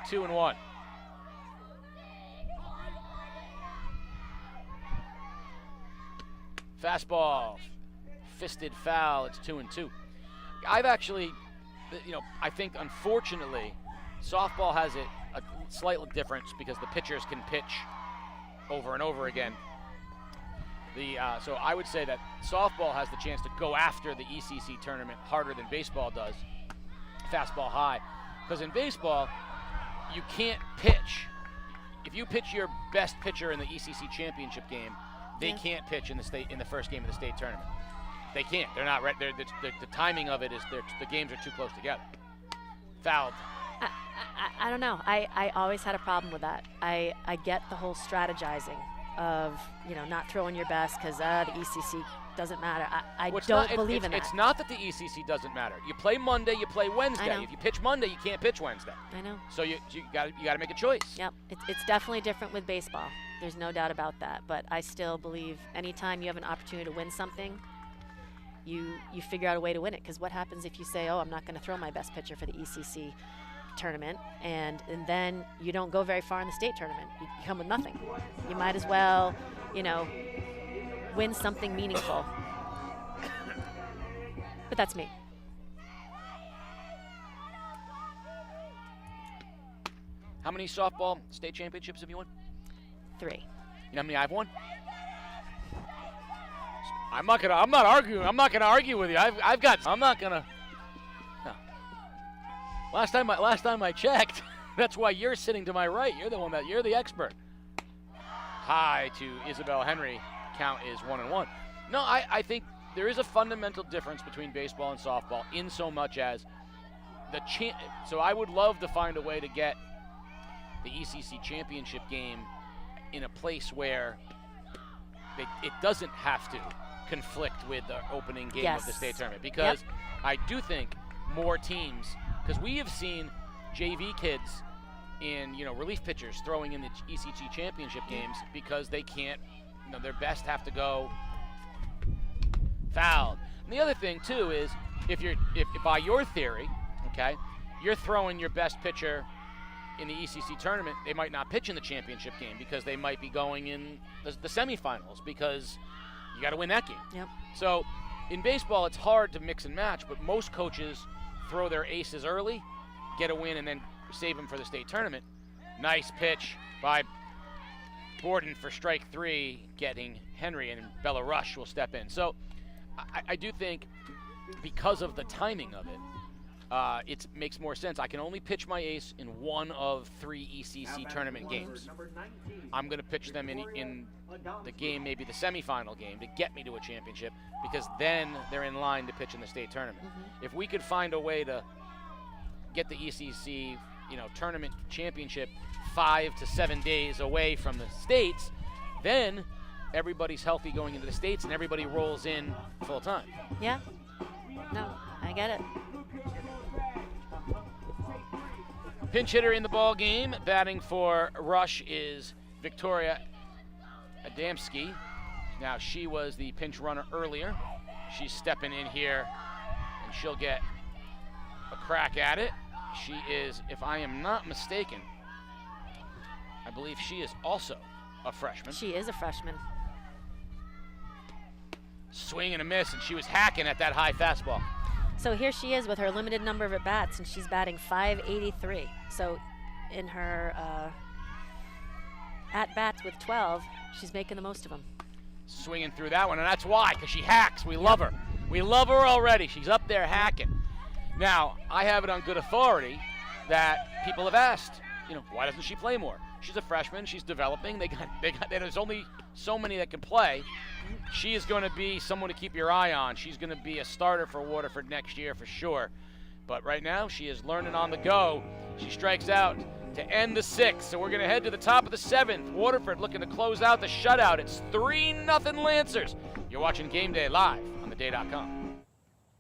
2-1. Fastball, fisted foul, it's 2-2. I've actually, I think unfortunately, softball has a slight difference because the pitchers can pitch over and over again. So I would say that softball has the chance to go after the ECC tournament harder than baseball does, fastball high. Because in baseball, you can't pitch. If you pitch your best pitcher in the ECC championship game, they can't pitch in the first game of the state tournament. They can't. They're not right. The timing of it is the games are too close together. Fouled. I don't know. I always had a problem with that. I get the whole strategizing of not throwing your best because the ECC doesn't matter. I don't believe in that. It's not that the ECC doesn't matter. You play Monday, you play Wednesday. If you pitch Monday, you can't pitch Wednesday. I know. So you got to make a choice. Yep. It's definitely different with baseball. There's no doubt about that. But I still believe anytime you have an opportunity to win something, you figure out a way to win it. Because what happens if you say, oh, I'm not going to throw my best pitcher for the ECC tournament, and then you don't go very far in the state tournament. You come with nothing. You might as well, win something meaningful. But that's me. How many softball state championships have you won? 3. You know how many I've won? I'm not gonna argue with you. I'm not gonna. No. Last time I checked, that's why you're sitting to my right. You're the expert. High to Isabel Henry. Count is 1-1. No, I think there is a fundamental difference between baseball and softball in so much as so I would love to find a way to get the ECC championship game in a place where it doesn't have to conflict with the opening game of the state tournament, because I do think more teams, because we have seen JV kids in relief pitchers throwing in the ECC championship games because they can't, their best have to go fouled. And the other thing too is if by your theory, okay, you're throwing your best pitcher in the ECC tournament, they might not pitch in the championship game because they might be going in the semifinals because you got to win that game. Yep. So in baseball, it's hard to mix and match, but most coaches throw their aces early, get a win, and then save them for the state tournament. Nice pitch by Borden for strike 3, getting Henry, and Bella Rush will step in. So I do think because of the timing of it, it makes more sense. I can only pitch my ace in one of 3 ECC tournament games. I'm going to pitch them in the game, maybe the semifinal game, to get me to a championship, because then they're in line to pitch in the state tournament. If we could find a way to get the ECC, tournament championship 5 to 7 days away from the states, then everybody's healthy going into the states and everybody rolls in full time. Yeah. No, I get it. Pinch hitter in the ball game, batting for Rush is Victoria Adamski. Now, she was the pinch runner earlier. She's stepping in here, and she'll get a crack at it. She is, if I am not mistaken, I believe she is also a freshman. She is a freshman. Swing and a miss, and she was hacking at that high fastball. So here she is with her limited number of at-bats, and she's batting .583. So in her at-bats with 12, she's making the most of them. Swinging through that one, and that's why, because she hacks. We love her. We love her already. She's up there hacking. Now, I have it on good authority that people have asked, why doesn't she play more? She's a freshman. She's developing. There's only so many that can play. She is going to be someone to keep your eye on. She's going to be a starter for Waterford next year for sure. But right now, she is learning on the go. She strikes out to end the 6th. So we're going to head to the top of the 7th. Waterford looking to close out the shutout. It's 3-0 Lancers. You're watching Game Day live on theday.com.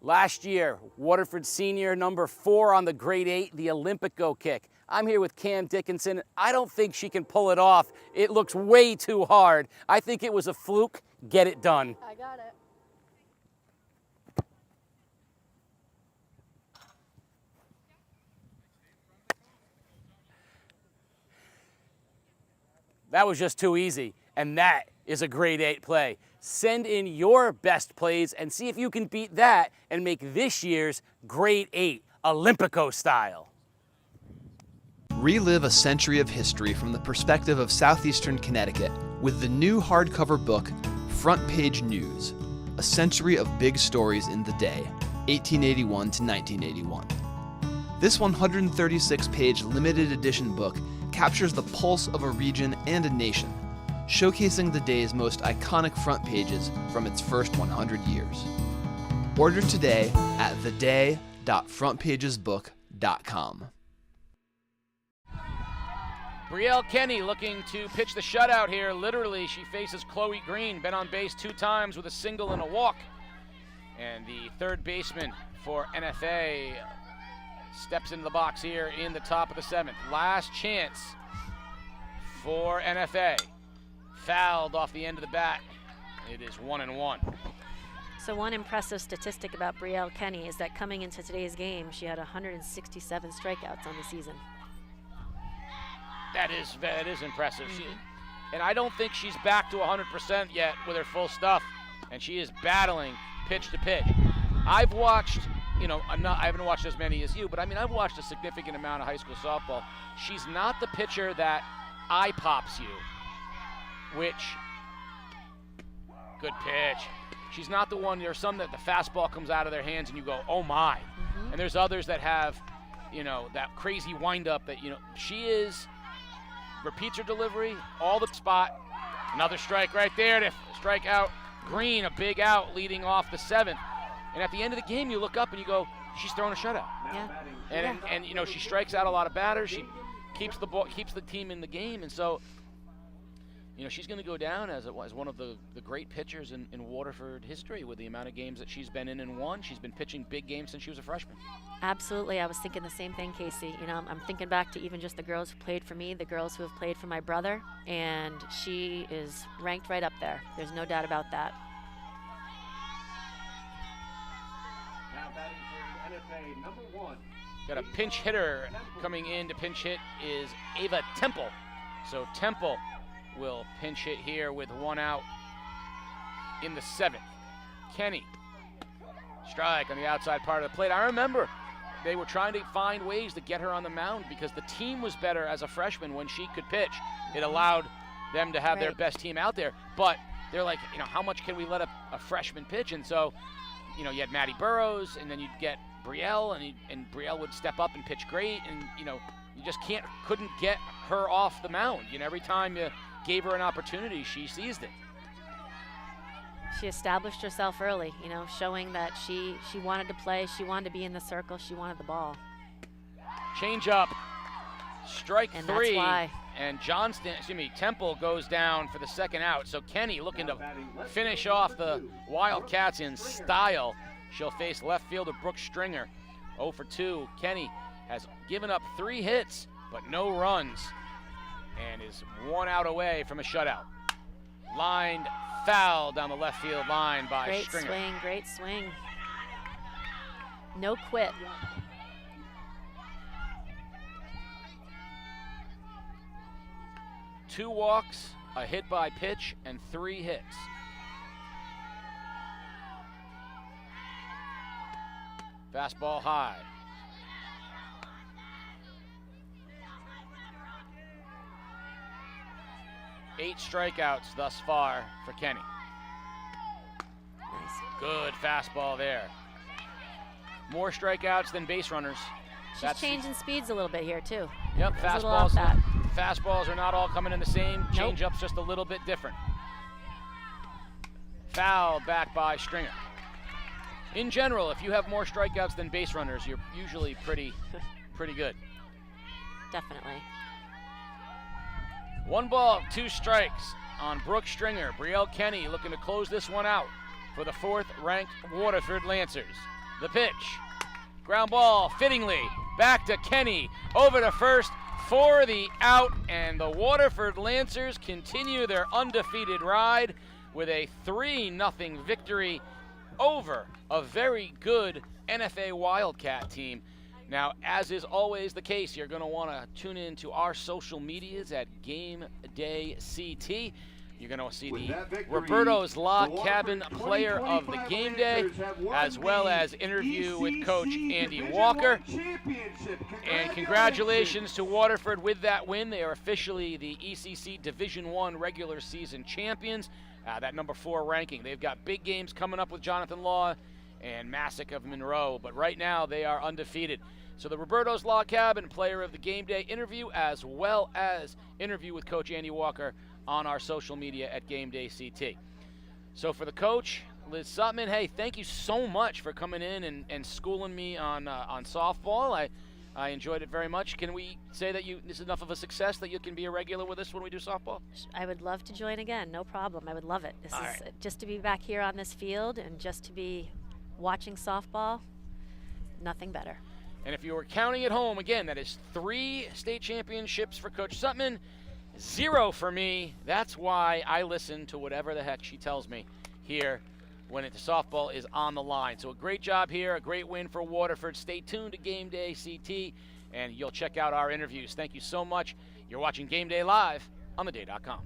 Last year, Waterford senior number 4 on the grade 8, the Olympico kick. I'm here with Cam Dickinson. I don't think she can pull it off. It looks way too hard. I think it was a fluke. Get it done. I got it. That was just too easy, and that is a grade 8 play. Send in your best plays and see if you can beat that and make this year's grade 8 Olympico style. Relive a century of history from the perspective of southeastern Connecticut with the new hardcover book, Front Page News, a century of big stories in the day, 1881 to 1981. This 136-page limited edition book captures the pulse of a region and a nation, showcasing the day's most iconic front pages from its first 100 years. Order today at theday.frontpagesbook.com. Brielle Kenny looking to pitch the shutout here. Literally, she faces Chloe Green, been on base 2 times with a single and a walk. And the third baseman for NFA steps into the box here in the top of the 7th. Last chance for NFA. Fouled off the end of the bat. It is 1-1. So one impressive statistic about Brielle Kenny is that coming into today's game, she had 167 strikeouts on the season. That is impressive. And I don't think she's back to 100% yet with her full stuff. And she is battling pitch to pitch. I've watched, I haven't watched as many as you, but I've watched a significant amount of high school softball. She's not the pitcher that eye pops you, which, good pitch. She's not the one, there's some that the fastball comes out of their hands and you go, oh my. And there's others that have, that crazy windup that, she is, repeats her delivery, all the spot. Another strike right there to strike out Green, a big out leading off the 7th. And at the end of the game, you look up and you go, she's throwing a shutout. Yeah. And she strikes out a lot of batters. She keeps the team in the game. And so, she's going to go down as one of the great pitchers in Waterford history with the amount of games that she's been in and won. She's been pitching big games since she was a freshman. Absolutely. I was thinking the same thing, Casey. I'm thinking back to even just the girls who played for me, the girls who have played for my brother, and she is ranked right up there. There's no doubt about that. Now batting for NFA number 1. Got a pinch hitter coming in to pinch hit is Ava Temple. So Temple will pinch hit here with 1 out in the 7th. Kenny, strike on the outside part of the plate. I remember they were trying to find ways to get her on the mound because the team was better as a freshman when she could pitch. It allowed them to have their best team out there. But they're like, how much can we let a freshman pitch? And so, you had Maddie Burrows, and then you'd get Brielle, and Brielle would step up and pitch great. And, you just couldn't get her off the mound. Every time you gave her an opportunity, she seized it. She established herself early, showing that she wanted to play, she wanted to be in the circle, she wanted the ball. Change up, strike And 3, that's why. and Temple goes down for the 2nd out. So Kenny looking to finish off the Wildcats in style. She'll face left fielder Brooke Stringer. 0 for 2. Kenny has given up 3 hits, but no runs, and is 1 out away from a shutout. Lined foul down the left field line by Stringer. Great swing. No quit. Two walks, a hit by pitch, and 3 hits. Fastball high. Eight strikeouts thus far for Kenny. Nice. Good fastball there. More strikeouts than base runners. She's changing speeds a little bit here too. Yep, fastballs are not all coming in the same. Nope. Changeup's just a little bit different. Foul back by Stringer. In general, if you have more strikeouts than base runners, you're usually pretty good. Definitely. 1 ball, 2 strikes on Brooke Stringer. Brielle Kenny looking to close this one out for the 4th-ranked Waterford Lancers. The pitch. Ground ball, fittingly, back to Kenny, over to first for the out, and the Waterford Lancers continue their undefeated ride with a 3-0 victory over a very good NFA Wildcat team. Now, as is always the case, you're going to want to tune in to our social medias at Game Day CT. You're going to see the Roberto's Log Cabin Player of the Game Day, as well as interview with Coach Andy Walker. And congratulations to Waterford with that win. They are officially the ECC Division I regular season champions. That number 4 ranking. They've got big games coming up with Jonathan Law and Massick of Monroe, but right now they are undefeated. So the Roberto's Log Cabin Player of the Game Day interview, as well as interview with Coach Andy Walker on our social media at Game Day CT. So for the coach, Liz Sutman, hey, thank you so much for coming in and schooling me on softball. I enjoyed it very much. Can we say that this is enough of a success that you can be a regular with us when we do softball? I would love to join again. No problem. I would love it. This is just to be back here on this field and just to be watching softball. Nothing better. And if you were counting at home, again, that is 3 state championships for Coach Sutman, 0 for me. That's why I listen to whatever the heck she tells me here when softball is on the line. So a great job here, a great win for Waterford. Stay tuned to Game Day CT, and you'll check out our interviews. Thank you so much. You're watching Game Day Live on theday.com.